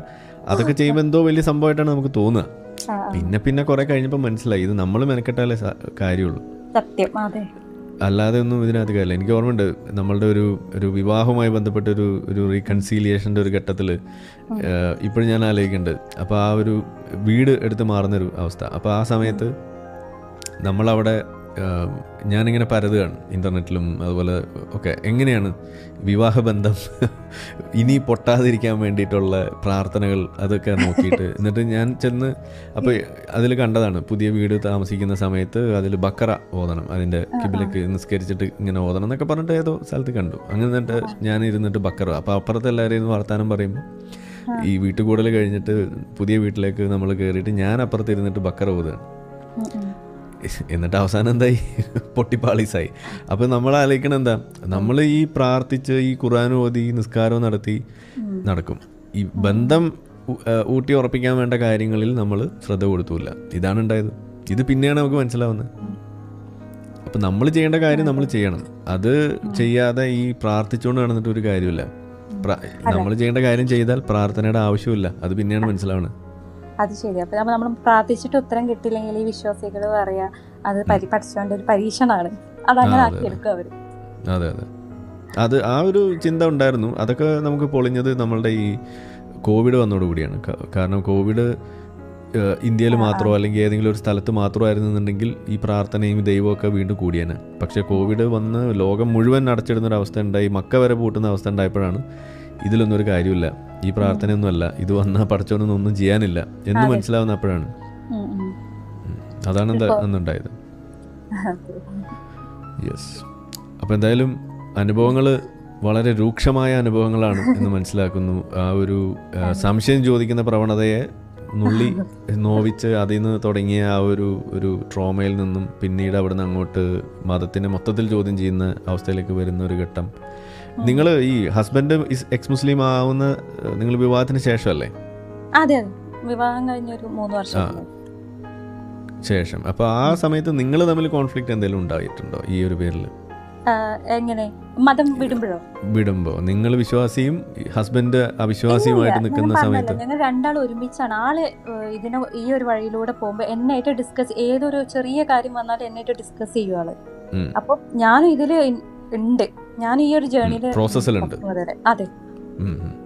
അതൊക്കെ ചെയ്യുമ്പോൾ എന്തോ വലിയ സംഭവമായിട്ടാണ് നമുക്ക് തോന്നുക. പിന്നെ കുറെ കഴിഞ്ഞപ്പോൾ മനസ്സിലായി ഇത് നമ്മൾ മെനക്കെട്ടാലേ കാര്യമുള്ളൂ, അല്ലാതെ ഒന്നും ഇതിനകത്ത് കാര്യമില്ല. എനിക്ക് ഓർമ്മയുണ്ട് നമ്മളുടെ ഒരു വിവാഹവുമായി ബന്ധപ്പെട്ട ഒരു റീകൺസീലിയേഷൻ്റെ ഒരു ഘട്ടത്തിൽ ഇപ്പോഴും ഞാൻ ആലോചിക്കുന്നുണ്ട്. അപ്പോൾ ആ ഒരു വീട് എടുത്ത് മാറുന്നൊരു അവസ്ഥ. അപ്പോൾ ആ സമയത്ത് നമ്മളവിടെ ഞാനിങ്ങനെ പരതുകയാണ് ഇൻ്റർനെറ്റിലും അതുപോലെ ഒക്കെ, എങ്ങനെയാണ് വിവാഹബന്ധം ഇനി പൊട്ടാതിരിക്കാൻ വേണ്ടിയിട്ടുള്ള പ്രാർത്ഥനകൾ അതൊക്കെ നോക്കിയിട്ട്. എന്നിട്ട് ഞാൻ ചെന്ന് അപ്പോൾ അതിൽ കണ്ടതാണ് പുതിയ വീട് താമസിക്കുന്ന സമയത്ത് അതിൽ ബക്കറ ഓതണം, അതിൻ്റെ കിബിലക്ക് നിസ്കരിച്ചിട്ട് ഇങ്ങനെ ഓതണം എന്നൊക്കെ പറഞ്ഞിട്ട് ഏതോ സ്ഥലത്ത് കണ്ടു. അങ്ങനെ എന്നിട്ട് ഞാൻ ഇരുന്നിട്ട് ബക്കറ, അപ്പോൾ അപ്പുറത്ത് എല്ലാവരെയും വർത്താനം പറയുമ്പോൾ ഈ വീട്ടുകൂടൽ കഴിഞ്ഞിട്ട് പുതിയ വീട്ടിലേക്ക് നമ്മൾ കയറിയിട്ട് ഞാൻ അപ്പുറത്ത് ഇരുന്നിട്ട് ബക്കറ ഓതുകയാണ്. എന്നിട്ട് അവസാനം എന്തായി, പൊട്ടിപ്പാളീസായി. അപ്പോൾ നമ്മൾ ആലോചിക്കണം എന്താ, നമ്മൾ ഈ പ്രാർത്ഥിച്ച് ഈ ഖുർആൻ ഓതി നിസ്കാരവും നടക്കും, ഈ ബന്ധം ഊട്ടി ഉറപ്പിക്കാൻ വേണ്ട കാര്യങ്ങളിൽ നമ്മൾ ശ്രദ്ധ കൊടുത്തില്ല. ഇതാണ് ഉണ്ടായത്. ഇത് പിന്നെയാണ് നമുക്ക് മനസ്സിലാവുന്നത്. അപ്പം നമ്മൾ ചെയ്യേണ്ട കാര്യം നമ്മൾ ചെയ്യണം. അത് ചെയ്യാതെ ഈ പ്രാർത്ഥിച്ചുകൊണ്ട് നടന്നിട്ട് ഒരു കാര്യമില്ല. നമ്മൾ ചെയ്യേണ്ട കാര്യം ചെയ്താൽ പ്രാർത്ഥനയുടെ ആവശ്യമില്ല. അത് പിന്നെയാണ് മനസ്സിലാവുന്നത്. അത് ശരി. അപ്പൊ നമ്മൾ പ്രാർത്ഥിച്ചിട്ട് ഉത്തരം കിട്ടില്ലെങ്കിൽ ഈ വിശ്വാസികൾ പറയാ അത് പഠിച്ചോണ്ട് ഒരു പരീക്ഷണമാണ്, അതങ്ങനെ ആക്കിയെടുക്കും അവര്. അതെ, അത് ആ ഒരു ചിന്ത ഉണ്ടായിരുന്നു. അതൊക്കെ നമുക്ക് പൊളിഞ്ഞത് നമ്മളുടെ ഈ കോവിഡ് വന്നതോടുകൂടിയാണ്. കാരണം കോവിഡ് ഇന്ത്യയിൽ മാത്രമോ അല്ലെങ്കിൽ ഏതെങ്കിലും ഒരു സ്ഥലത്ത് മാത്രമായിരുന്നുണ്ടെങ്കിൽ ഈ പ്രാർത്ഥനയും ദൈവമൊക്കെ വീണ്ടും കൂടിയേനെ. പക്ഷേ കോവിഡ് വന്ന് ലോകം മുഴുവൻ അടച്ചിടുന്നൊരു അവസ്ഥ ഉണ്ടായി, മക്ക വരെ പൂട്ടുന്ന അവസ്ഥ ഉണ്ടായപ്പോഴാണ് ഇതിലൊന്നും ഒരു കാര്യമില്ല, ഈ പ്രാർത്ഥനയൊന്നുമല്ല, ഇത് വന്നാൽ പഠിച്ചോനൊന്നും ഒന്നും ചെയ്യാനില്ല എന്ന് മനസ്സിലാവുന്ന അപ്പോഴാണ്. അതാണ് അന്നുണ്ടായത്. യെസ്. അപ്പോൾ എന്തായാലും അനുഭവങ്ങൾ വളരെ രൂക്ഷമായ അനുഭവങ്ങളാണ് എന്ന് മനസ്സിലാക്കുന്നു. ആ ഒരു സംശയം ചോദിക്കുന്ന പ്രവണതയെ നോവിച്ച് അതിൽ നിന്ന് തുടങ്ങിയ ആ ഒരു ട്രോമയിൽ നിന്നും പിന്നീട് അവിടെ നിന്ന് അങ്ങോട്ട് മതത്തിനെ മൊത്തത്തിൽ ചോദ്യം ചെയ്യുന്ന അവസ്ഥയിലേക്ക് വരുന്ന ഒരു ഘട്ടം. നിങ്ങൾ ഈ ഹസ്ബൻഡ് എക്സ് മുസ്ലിം ആവുന്ന നിങ്ങൾ വിവാഹത്തിന് ശേഷമല്ലേ? അതെ, വിവാഹം കഴിഞ്ഞൊരു 3 വർഷം ശേഷം. അപ്പോൾ ആ സമയത്ത് നിങ്ങൾ തമ്മിൽ കോൺഫ്ലിക്റ്റ് എന്തെങ്കിലും ഉണ്ടായിട്ടുണ്ടോ ഈ ഒരു പേരിൽ? എങ്ങനെ? മതം വിടുമ്പോ നിങ്ങൾ വിശ്വാസിയും ഹസ്ബൻഡ് അവിശ്വാസിയുമായിട്ട് നിൽക്കുന്ന സമയത്ത് ഞങ്ങൾ രണ്ടാളും ഒരുമിച്ചാണ്. ആള് ഈ ഒരു വഴിയിലൂടെ പോകുമ്പോ എന്നെയായിട്ട് ഡിസ്കസ്, ഏതൊരു ചെറിയ കാര്യം വന്നാലും എന്നെയായിട്ട് ഡിസ്കസ് ചെയ്യും ആള്. അപ്പൊ ഞാനും ഇതില് ഉണ്ട്, ഞാൻ ഈ ഒരു ജേർണിയില് പ്രോസസ്സിലുണ്ട്. അതെ.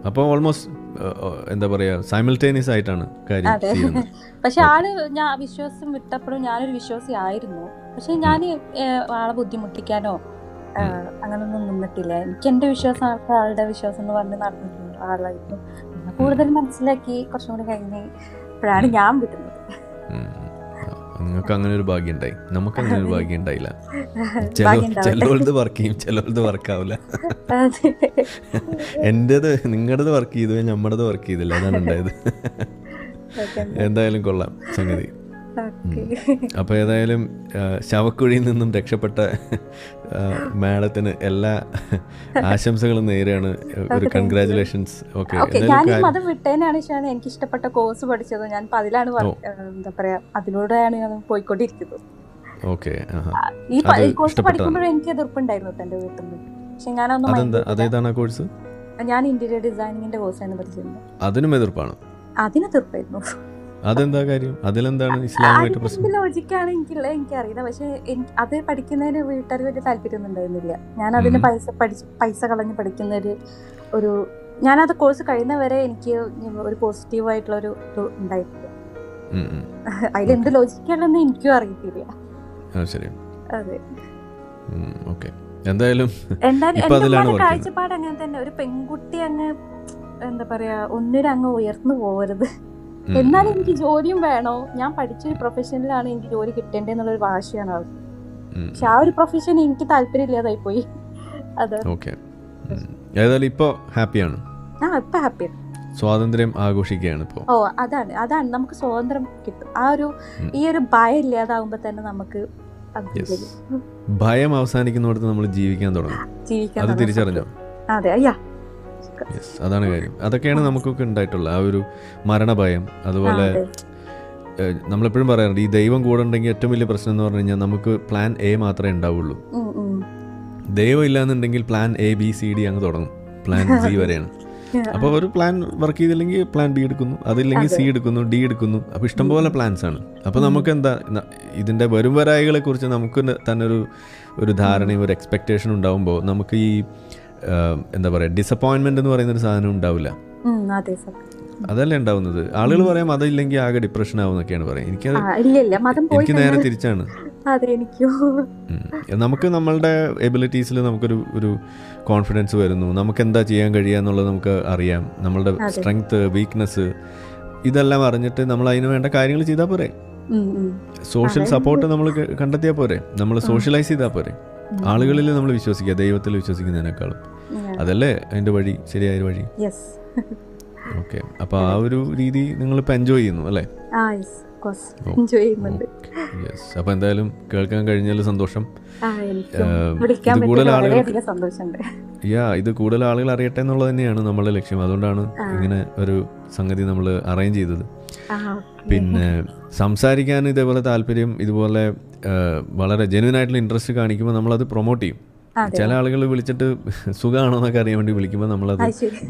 അപ്പോൾ ഓൾമോസ്റ്റ് എന്താ പറയാ, സൈമിൾട്ടേനിയസ് ആയിട്ടാണ് കാര്യം ചെയ്യുന്നത്. പക്ഷെ ആള് ഞാൻ വിശ്വാസം വിട്ടപ്പോഴും ഞാനൊരു വിശ്വാസി ആയിരുന്നു. പക്ഷെ ഞാൻ ആളെ ബുദ്ധിമുട്ടിക്കാനോ അങ്ങനൊന്നും നിന്നിട്ടില്ല. എനിക്ക് എന്റെ വിശ്വാസം ആളുടെ വിശ്വാസം എന്ന് പറഞ്ഞ് നടന്നിട്ടുണ്ട് ആളായിരുന്നു. കൂടുതൽ മനസ്സിലാക്കി കുറച്ചും കൂടി കഴിഞ്ഞപ്പോഴാണ് ഞാൻ വിടുന്നത്. നിങ്ങൾക്ക് അങ്ങനെ ഒരു ഭാഗ്യം ഉണ്ടായി, നമുക്ക് അങ്ങനെ ഒരു ഭാഗ്യം ഉണ്ടായില്ല. ചിലത് വർക്ക് ചെയ്യും, ചിലത് വർക്കാവില്ല. നിങ്ങളുടേത് വർക്ക് ചെയ്തു, നമ്മുടേത് വർക്ക് ചെയ്തില്ല, അതാണ് ഉണ്ടായത്. എന്തായാലും കൊള്ളാം സംഗതി. അപ്പോൾ ഏതായാലും ശവക്കുഴിയിൽ നിന്നും രക്ഷപ്പെട്ട മാഡത്തിന് എല്ലാ ആശംസകളും നേരെയാണ്. ഒരു കൺഗ്രാറ്റുലേഷൻസ്. മതം വിട്ടതിനാണ് എനിക്ക് ഇഷ്ടപ്പെട്ട കോഴ്സ് പഠിച്ചത്. ഞാൻ അതിലാണ് എന്താ പറയാ, അതിലൂടെയാണ് ഞാൻ പോയിക്കൊണ്ടിരിക്കുന്നത്. ഈ കോഴ്സ് പഠിക്കുമ്പോഴും എനിക്ക് എതിർപ്പുണ്ടായിരുന്നു എന്റെ വീട്ടിൽ നിന്ന്. പക്ഷെ ഞാൻ ഇന്റീരിയർ ഡിസൈനിങ്ങിന്റെ കോഴ്സാണ് പഠിച്ചിരുന്നത്. അതിനും എതിർപ്പാണ്? അതിന് എതിർപ്പായിരുന്നു. അതെന്താ കാര്യം? അതിലെന്താണ് ഇസ്ലാമായിട്ട് പ്രശ്നം? ലോജിക്കാണ് എനിക്കറിയില്ല. പക്ഷെ അത് പഠിക്കുന്നതിന് വീട്ടുകാർ വലിയ താല്പര്യമൊന്നും ഉണ്ടായിരുന്നില്ല. ഞാൻ അതിന് പൈസ കളഞ്ഞ് പഠിക്കുന്ന ഒരു ഞാനത് കോഴ്സ് കഴിയുന്നവരെ എനിക്ക് ഒരു പോസിറ്റീവായിട്ടുള്ള ഒരു ഉണ്ടായിട്ടില്ല. അതിലെന്ത് ലോജിക്കാണെന്ന് എനിക്കും അറിയത്തില്ല. അതെ. ഓക്കെ. എന്തായാലും എന്തായാലും ഇപ്പൊ എന്റെ അതിലാണ് ഉമ്മയുടെ work ചെയ്യുന്നത്. കാഴ്ചപ്പാട് അങ്ങനെ തന്നെ. ഒരു പെൺകുട്ടി അങ്ങ് എന്താ പറയാ ഒന്നിനും അങ്ങ് ഉയർന്നു പോകരുത്. എന്നാലും എനിക്ക് ജോലിയും വേണോ, ഞാൻ പഠിച്ചൊരു പ്രൊഫഷനിലാണ് എനിക്ക് ജോലി കിട്ടേണ്ടതെന്നുള്ളൊരു വാശിയാണ് അത്. പക്ഷെ ആ ഒരു പ്രൊഫഷൻ എനിക്ക് താല്പര്യമില്ലാതായി പോയി. അത് ഓക്കെ. ഏതായാലും ഇപ്പൊ ഹാപ്പിയാണ്, ഇപ്പൊ ഹാപ്പിയാണ്. സ്വാതന്ത്ര്യം ആഘോഷിക്കുകയാണ് ഇപ്പോൾ. ഓ അതാണ് നമുക്ക് സ്വാതന്ത്ര്യം കിട്ടും. ആ ഒരു ഈ ഒരു ഭയം ഇല്ലാതാവുമ്പോ തന്നെ നമുക്ക് ഭയം അവസാനിക്കുന്നിടത്ത് നമ്മൾ ജീവിക്കാൻ തുടങ്ങും. അത് തിരിച്ചറിഞ്ഞോ? അതെ, അയ്യാ, അതാണ് കാര്യം. അതൊക്കെയാണ് നമുക്കൊക്കെ ഉണ്ടായിട്ടുള്ള ആ ഒരു മരണഭയം. അതുപോലെ നമ്മളെപ്പോഴും പറയാറുണ്ട്, ഈ ദൈവം കൂടെ ഉണ്ടെങ്കിൽ ഏറ്റവും വലിയ പ്രശ്നം എന്ന് പറഞ്ഞു കഴിഞ്ഞാൽ നമുക്ക് പ്ലാൻ എ മാത്രമേ ഉണ്ടാവുള്ളൂ. ദൈവം ഇല്ലാന്നുണ്ടെങ്കിൽ plan A B C D അങ്ങ് തുടങ്ങും, പ്ലാൻ ജി വരെയാണ്. അപ്പോൾ ഒരു പ്ലാൻ വർക്ക് ചെയ്തില്ലെങ്കിൽ പ്ലാൻ ബി എടുക്കുന്നു, അതില്ലെങ്കിൽ സി എടുക്കുന്നു, ഡി എടുക്കുന്നു. അപ്പോൾ ഇഷ്ടംപോലെ പ്ലാൻസ് ആണ്. അപ്പോൾ നമുക്ക് എന്താ ഇതിൻ്റെ വരും വരായികളെ കുറിച്ച് നമുക്ക് തന്നെ ഒരു ധാരണയും ഒരു എക്സ്പെക്റ്റേഷൻ ഉണ്ടാകുമ്പോൾ നമുക്ക് ഈ എന്താ പറയുക, ഡിസപ്പോയിൻമെന്റ് എന്ന് പറയുന്നൊരു സാധനം ഉണ്ടാവില്ല. അതല്ലേ ഉണ്ടാവുന്നത്. ആളുകൾ പറയാം മതമില്ലെങ്കിൽ ആകെ ഡിപ്രഷൻ ആവുന്നൊക്കെയാണ് പറയാം. എനിക്ക് നേരെ തിരിച്ചാണ്. നമുക്ക് നമ്മളുടെ എബിലിറ്റീസിൽ നമുക്കൊരു കോൺഫിഡൻസ് വരുന്നു, നമുക്ക് എന്താ ചെയ്യാൻ കഴിയുക എന്നുള്ളത് നമുക്ക് അറിയാം. നമ്മളുടെ സ്ട്രെങ്ത്, വീക്ക്നെസ് ഇതെല്ലാം അറിഞ്ഞിട്ട് നമ്മൾ അതിന് വേണ്ട കാര്യങ്ങൾ ചെയ്താൽ പോരെ. സോഷ്യൽ സപ്പോർട്ട് നമ്മൾ കണ്ടെത്തിയാൽ പോരെ, നമ്മൾ സോഷ്യലൈസ് ചെയ്താൽ പോരെ. ആളുകളിൽ നമ്മൾ വിശ്വസിക്കുക, ദൈവത്തിൽ വിശ്വസിക്കുന്നതിനേക്കാളും. അതല്ലേ അതിന്റെ വഴി, ശരിയായ വഴി. ഓക്കെ. അപ്പൊ ആ ഒരു രീതി നിങ്ങളിപ്പോൾ എൻജോയ് ചെയ്യുന്നു അല്ലേ? അപ്പൊ എന്തായാലും കേൾക്കാൻ കഴിഞ്ഞാൽ സന്തോഷം. ഇത് കൂടുതൽ ആളുകൾ അറിയട്ടെ എന്നുള്ളത് തന്നെയാണ് നമ്മളുടെ ലക്ഷ്യം. അതുകൊണ്ടാണ് ഇങ്ങനെ ഒരു സംഗതി നമ്മൾ അറേഞ്ച് ചെയ്തത്. പിന്നെ സംസാരിക്കാൻ ഇതേപോലെ താല്പര്യം, ഇതുപോലെ വളരെ ജെന്യുവൻ ആയിട്ടുള്ള ഇൻട്രസ്റ്റ് കാണിക്കുമ്പോൾ നമ്മളത് പ്രൊമോട്ട് ചെയ്യും. ചില ആളുകൾ വിളിച്ചിട്ട് സുഖമാണോ എന്നൊക്കെ അറിയാൻ വേണ്ടി വിളിക്കുമ്പോൾ നമ്മളത്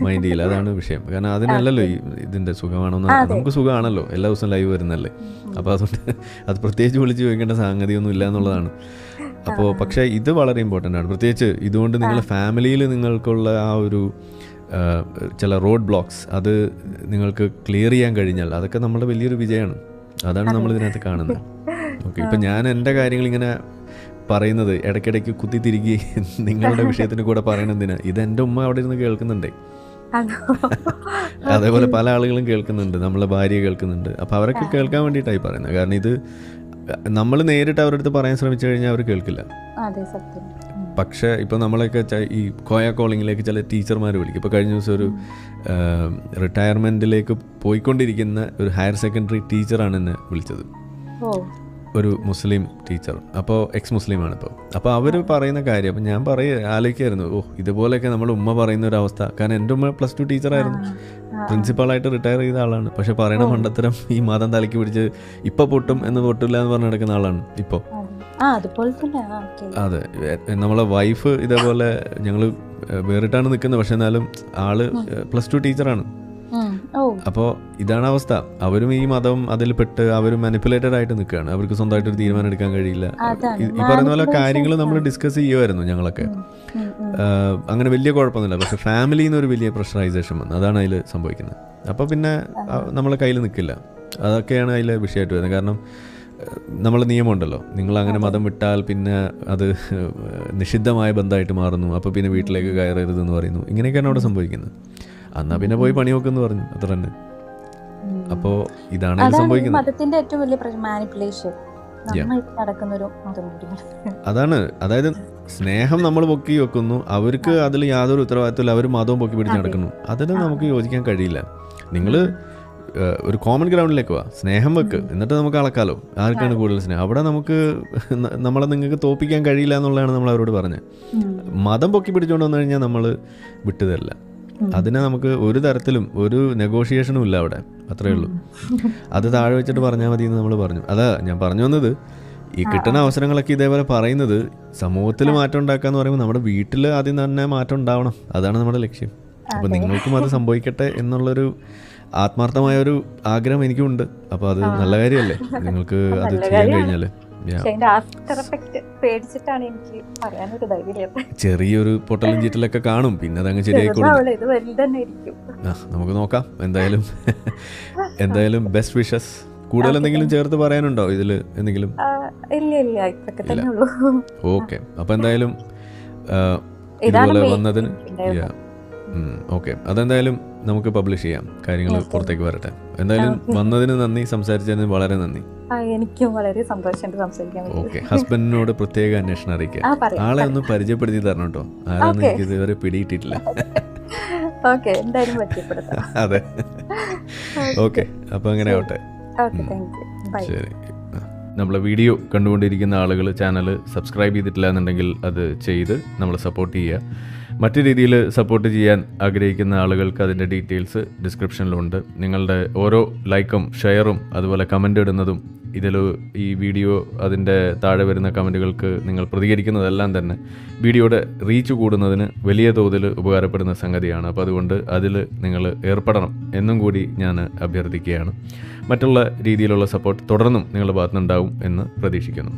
മൈൻഡ് ചെയ്യില്ല. അതാണ് വിഷയം. കാരണം അതിനല്ലല്ലോ ഇതിന്റെ സുഖമാണോന്ന്. നമുക്ക് സുഖമാണല്ലോ, എല്ലാ ദിവസവും ലൈവ് വരുന്നല്ലേ. അപ്പോൾ അതുകൊണ്ട് അത് പ്രത്യേകിച്ച് വിളിച്ച് ചോദിക്കേണ്ട സംഗതിയൊന്നും ഇല്ല എന്നുള്ളതാണ്. അപ്പോൾ പക്ഷേ ഇത് വളരെ ഇമ്പോർട്ടൻ്റ് ആണ്. പ്രത്യേകിച്ച് ഇതുകൊണ്ട് നിങ്ങളുടെ ഫാമിലിയിൽ നിങ്ങൾക്കുള്ള ആ ഒരു ചില റോഡ് ബ്ലോക്സ് അത് നിങ്ങൾക്ക് ക്ലിയർ ചെയ്യാൻ കഴിഞ്ഞാൽ അതൊക്കെ നമ്മുടെ വലിയൊരു വിജയമാണ്. അതാണ് നമ്മൾ ഇതിനകത്ത് കാണുന്നത്. ഓക്കെ. ഇപ്പം ഞാൻ എൻ്റെ കാര്യങ്ങൾ ഇങ്ങനെ പറയുന്നത് ഇടയ്ക്കിടയ്ക്ക് കുത്തിത്തിരികെ നിങ്ങളുടെ വിഷയത്തിന് കൂടെ പറയണെന്തിനാ? ഇത് എൻ്റെ ഉമ്മ അവിടെ ഇരുന്ന് കേൾക്കുന്നുണ്ടേ, അതേപോലെ പല ആളുകളും കേൾക്കുന്നുണ്ട്, നമ്മളെ ഭാര്യ കേൾക്കുന്നുണ്ട്. അപ്പോൾ അവരൊക്കെ കേൾക്കാൻ വേണ്ടിയിട്ടായി പറയുന്നത്. കാരണം ഇത് നമ്മൾ നേരിട്ട് അവരുടെ അടുത്ത് പറയാൻ ശ്രമിച്ചു കഴിഞ്ഞാൽ അവർ കേൾക്കില്ല. പക്ഷേ ഇപ്പോൾ നമ്മളൊക്കെ ഈ കോയ കോളിങ്ങിലേക്ക് ചില ടീച്ചർമാർ വിളിക്കും. ഇപ്പോൾ കഴിഞ്ഞ ദിവസം ഒരു റിട്ടയർമെൻറ്റിലേക്ക് പോയിക്കൊണ്ടിരിക്കുന്ന ഒരു ഹയർ സെക്കൻഡറി ടീച്ചറാണ് എന്നെ വിളിച്ചത്, ഒരു മുസ്ലിം ടീച്ചർ. അപ്പോൾ എക്സ് മുസ്ലിമാണ് ഇപ്പോൾ. അപ്പോൾ അവർ പറയുന്ന കാര്യം അപ്പം ഞാൻ ആലോചിക്കായിരുന്നു, ഇതുപോലെയൊക്കെ നമ്മുടെ ഉമ്മ പറയുന്ന ഒരു അവസ്ഥ. കാരണം എൻ്റെ ഉമ്മ +2 ടീച്ചറായിരുന്നു, പ്രിൻസിപ്പാളായിട്ട് റിട്ടയർ ചെയ്ത ആളാണ്. പക്ഷെ പറയണ മണ്ടത്തരം ഈ മതം തലയ്ക്ക് പിടിച്ച് ഇപ്പം പൊട്ടും എന്ന് പൊട്ടില്ല എന്ന് പറഞ്ഞ് നടക്കുന്ന ആളാണ് ഇപ്പോൾ. അതെ, നമ്മളെ വൈഫ് ഇതേപോലെ ഞങ്ങൾ വേറിട്ടാണ് നിൽക്കുന്നത്. പക്ഷെ എന്നാലും ആള് +2 ടീച്ചറാണ്. അപ്പോൾ ഇതാണ് അവസ്ഥ. അവരും ഈ മതം അതിൽ പെട്ട് അവരും മാനിപ്പുലേറ്റഡ് ആയിട്ട് നിൽക്കുകയാണ്. അവർക്ക് സ്വന്തമായിട്ടൊരു തീരുമാനം എടുക്കാൻ കഴിയില്ല. ഈ പറയുന്ന പോലെ കാര്യങ്ങൾ നമ്മൾ ഡിസ്കസ് ചെയ്യുമായിരുന്നു ഞങ്ങളൊക്കെ. അങ്ങനെ വലിയ കുഴപ്പമൊന്നുമില്ല. പക്ഷെ ഫാമിലിയിൽ നിന്ന് ഒരു വലിയ പ്രഷറൈസേഷൻ വന്നു, അതാണ് അതിൽ സംഭവിക്കുന്നത്. അപ്പോൾ പിന്നെ നമ്മളെ കയ്യിൽ നിൽക്കില്ല. അതൊക്കെയാണ് അതിലെ വിഷയമായിട്ട് വരുന്നത്. കാരണം നമ്മളെ നിയമമുണ്ടല്ലോ, നിങ്ങൾ അങ്ങനെ മതം വിട്ടാൽ പിന്നെ അത് നിഷിദ്ധമായ ബന്ധമായിട്ട് മാറുന്നു. അപ്പോൾ പിന്നെ വീട്ടിലേക്ക് കയറരുതെന്ന് പറയുന്നു. ഇങ്ങനെയൊക്കെയാണ് അവിടെ സംഭവിക്കുന്നത്. എന്നാ പിന്നെ പോയി പണി നോക്കെന്ന് പറഞ്ഞു, അത്ര തന്നെ. അപ്പോ ഇതാണ് സംഭവിക്കുന്നത്. മതത്തിന്റെ ഏറ്റവും വലിയ മാനിപ്പുലേഷൻ നടക്കുന്ന ഒരു മതം. അതാണ്, അതായത് സ്നേഹം നമ്മൾ പൊക്കി വെക്കുന്നു, അവർക്ക് അതിൽ യാതൊരു ഉത്തരവാദിത്തമില്ല, അവർ മതവും പൊക്കി പിടിച്ച് നടക്കുന്നു. അതിന് നമുക്ക് യോജിക്കാൻ കഴിയില്ല. നിങ്ങൾ ഒരു കോമൺ ഗ്രൗണ്ടിലേക്ക് വാ, സ്നേഹം വെക്ക്, എന്നിട്ട് നമുക്ക് അളക്കാലോ ആർക്കാണ് കൂടുതൽ സ്നേഹം. അവിടെ നമുക്ക് നമ്മളെ നിങ്ങൾക്ക് തോപ്പിക്കാൻ കഴിയില്ല എന്നുള്ളതാണ് നമ്മൾ അവരോട് പറഞ്ഞത്. മതം പൊക്കി പിടിച്ചുകൊണ്ട് വന്നു കഴിഞ്ഞാൽ നമ്മൾ വിട്ടുതരില്ല. അതിനെ നമുക്ക് ഒരു തരത്തിലും ഒരു നെഗോഷിയേഷനും ഇല്ല അവിടെ, അത്രയേ ഉള്ളൂ. അത് താഴെ വെച്ചിട്ട് പറഞ്ഞാൽ മതി എന്ന് നമ്മൾ പറഞ്ഞു. അതാ ഞാൻ പറഞ്ഞു വന്നത്, ഈ കിട്ടുന്ന അവസരങ്ങളൊക്കെ ഇതേപോലെ പറയുന്നത് സമൂഹത്തിൽ മാറ്റം ഉണ്ടാക്കാന്ന് പറയുമ്പോൾ നമ്മുടെ വീട്ടിൽ ആദ്യം തന്നെ മാറ്റം ഉണ്ടാവണം. അതാണ് നമ്മുടെ ലക്ഷ്യം. അപ്പോൾ നിങ്ങൾക്കും അത് സംഭവിക്കട്ടെ എന്നുള്ളൊരു ആത്മാർത്ഥമായൊരു ആഗ്രഹം എനിക്കുണ്ട്. അപ്പോൾ അത് നല്ല കാര്യമല്ലേ, നിങ്ങൾക്ക് അത് ചെയ്യാൻ കഴിഞ്ഞാൽ. ചെറിയൊരു പൊട്ടലും ചീറ്റലൊക്കെ കാണും, പിന്നെ അതങ്ങ് ശരിയായിക്കോളും. നമുക്ക് നോക്കാം. എന്തായാലും ബെസ്റ്റ് വിഷസ്. കൂടുതൽ എന്തെങ്കിലും ചേർത്ത് പറയാനുണ്ടോ ഇതിൽ എന്തെങ്കിലും? ഇല്ല. ഓക്കെ. അപ്പോൾ എന്തായാലും ഇതുപോലെ വന്നതിന് ഓക്കെ, അതെന്തായാലും നമുക്ക് പബ്ലിഷ് ചെയ്യാം, കാര്യങ്ങൾ പുറത്തേക്ക് വരട്ടെ. എന്തായാലും വന്നതിന് നന്ദി, സംസാരിച്ചതിന് വളരെ നന്ദി. എനിക്കും വളരെ സന്തോഷമുണ്ട് സംസാരിക്കാൻ. ഓക്കെ, ഹസ്ബൻഡിനോട് പ്രത്യേക അന്വേഷണം അറിയിക്കുക. ആളെ ഒന്ന് പരിചയപ്പെടുത്തി തരണം കേട്ടോ, ആരാന്ന് എനിക്ക് ഇതുവരെ പിടിയിട്ടിട്ടില്ല. അതെ, ഓക്കെ, അപ്പൊ അങ്ങനെ ആവട്ടെ. ശരി. നമ്മളെ വീഡിയോ കണ്ടുകൊണ്ടിരിക്കുന്ന ആളുകൾ ചാനൽ സബ്സ്ക്രൈബ് ചെയ്തിട്ടില്ല എന്നുണ്ടെങ്കിൽ അത് ചെയ്ത് നമ്മളെ സപ്പോർട്ട് ചെയ്യുക. മറ്റു രീതിയിൽ സപ്പോർട്ട് ചെയ്യാൻ ആഗ്രഹിക്കുന്ന ആളുകൾക്ക് അതിൻ്റെ ഡീറ്റെയിൽസ് ഡിസ്ക്രിപ്ഷനിലുണ്ട്. നിങ്ങളുടെ ഓരോ ലൈക്കും ഷെയറും അതുപോലെ കമൻ്റ് ഇടുന്നതും ഇതിൽ ഈ വീഡിയോ അതിൻ്റെ താഴെ വരുന്ന കമൻറ്റുകൾക്ക് നിങ്ങൾ പ്രതികരിക്കുന്നതെല്ലാം തന്നെ വീഡിയോയുടെ റീച്ച് കൂടുന്നതിന് വലിയ തോതിൽ ഉപകാരപ്പെടുന്ന സംഗതിയാണ്. അപ്പോൾ അതുകൊണ്ട് അതിൽ നിങ്ങൾ ഏർപ്പെടണം എന്നും കൂടി ഞാൻ അഭ്യർത്ഥിക്കുകയാണ്. മറ്റുള്ള രീതിയിലുള്ള സപ്പോർട്ട് തുടർന്നും നിങ്ങളുടെ ഭാഗത്തുനിന്നുണ്ടാവും എന്ന് പ്രതീക്ഷിക്കുന്നു.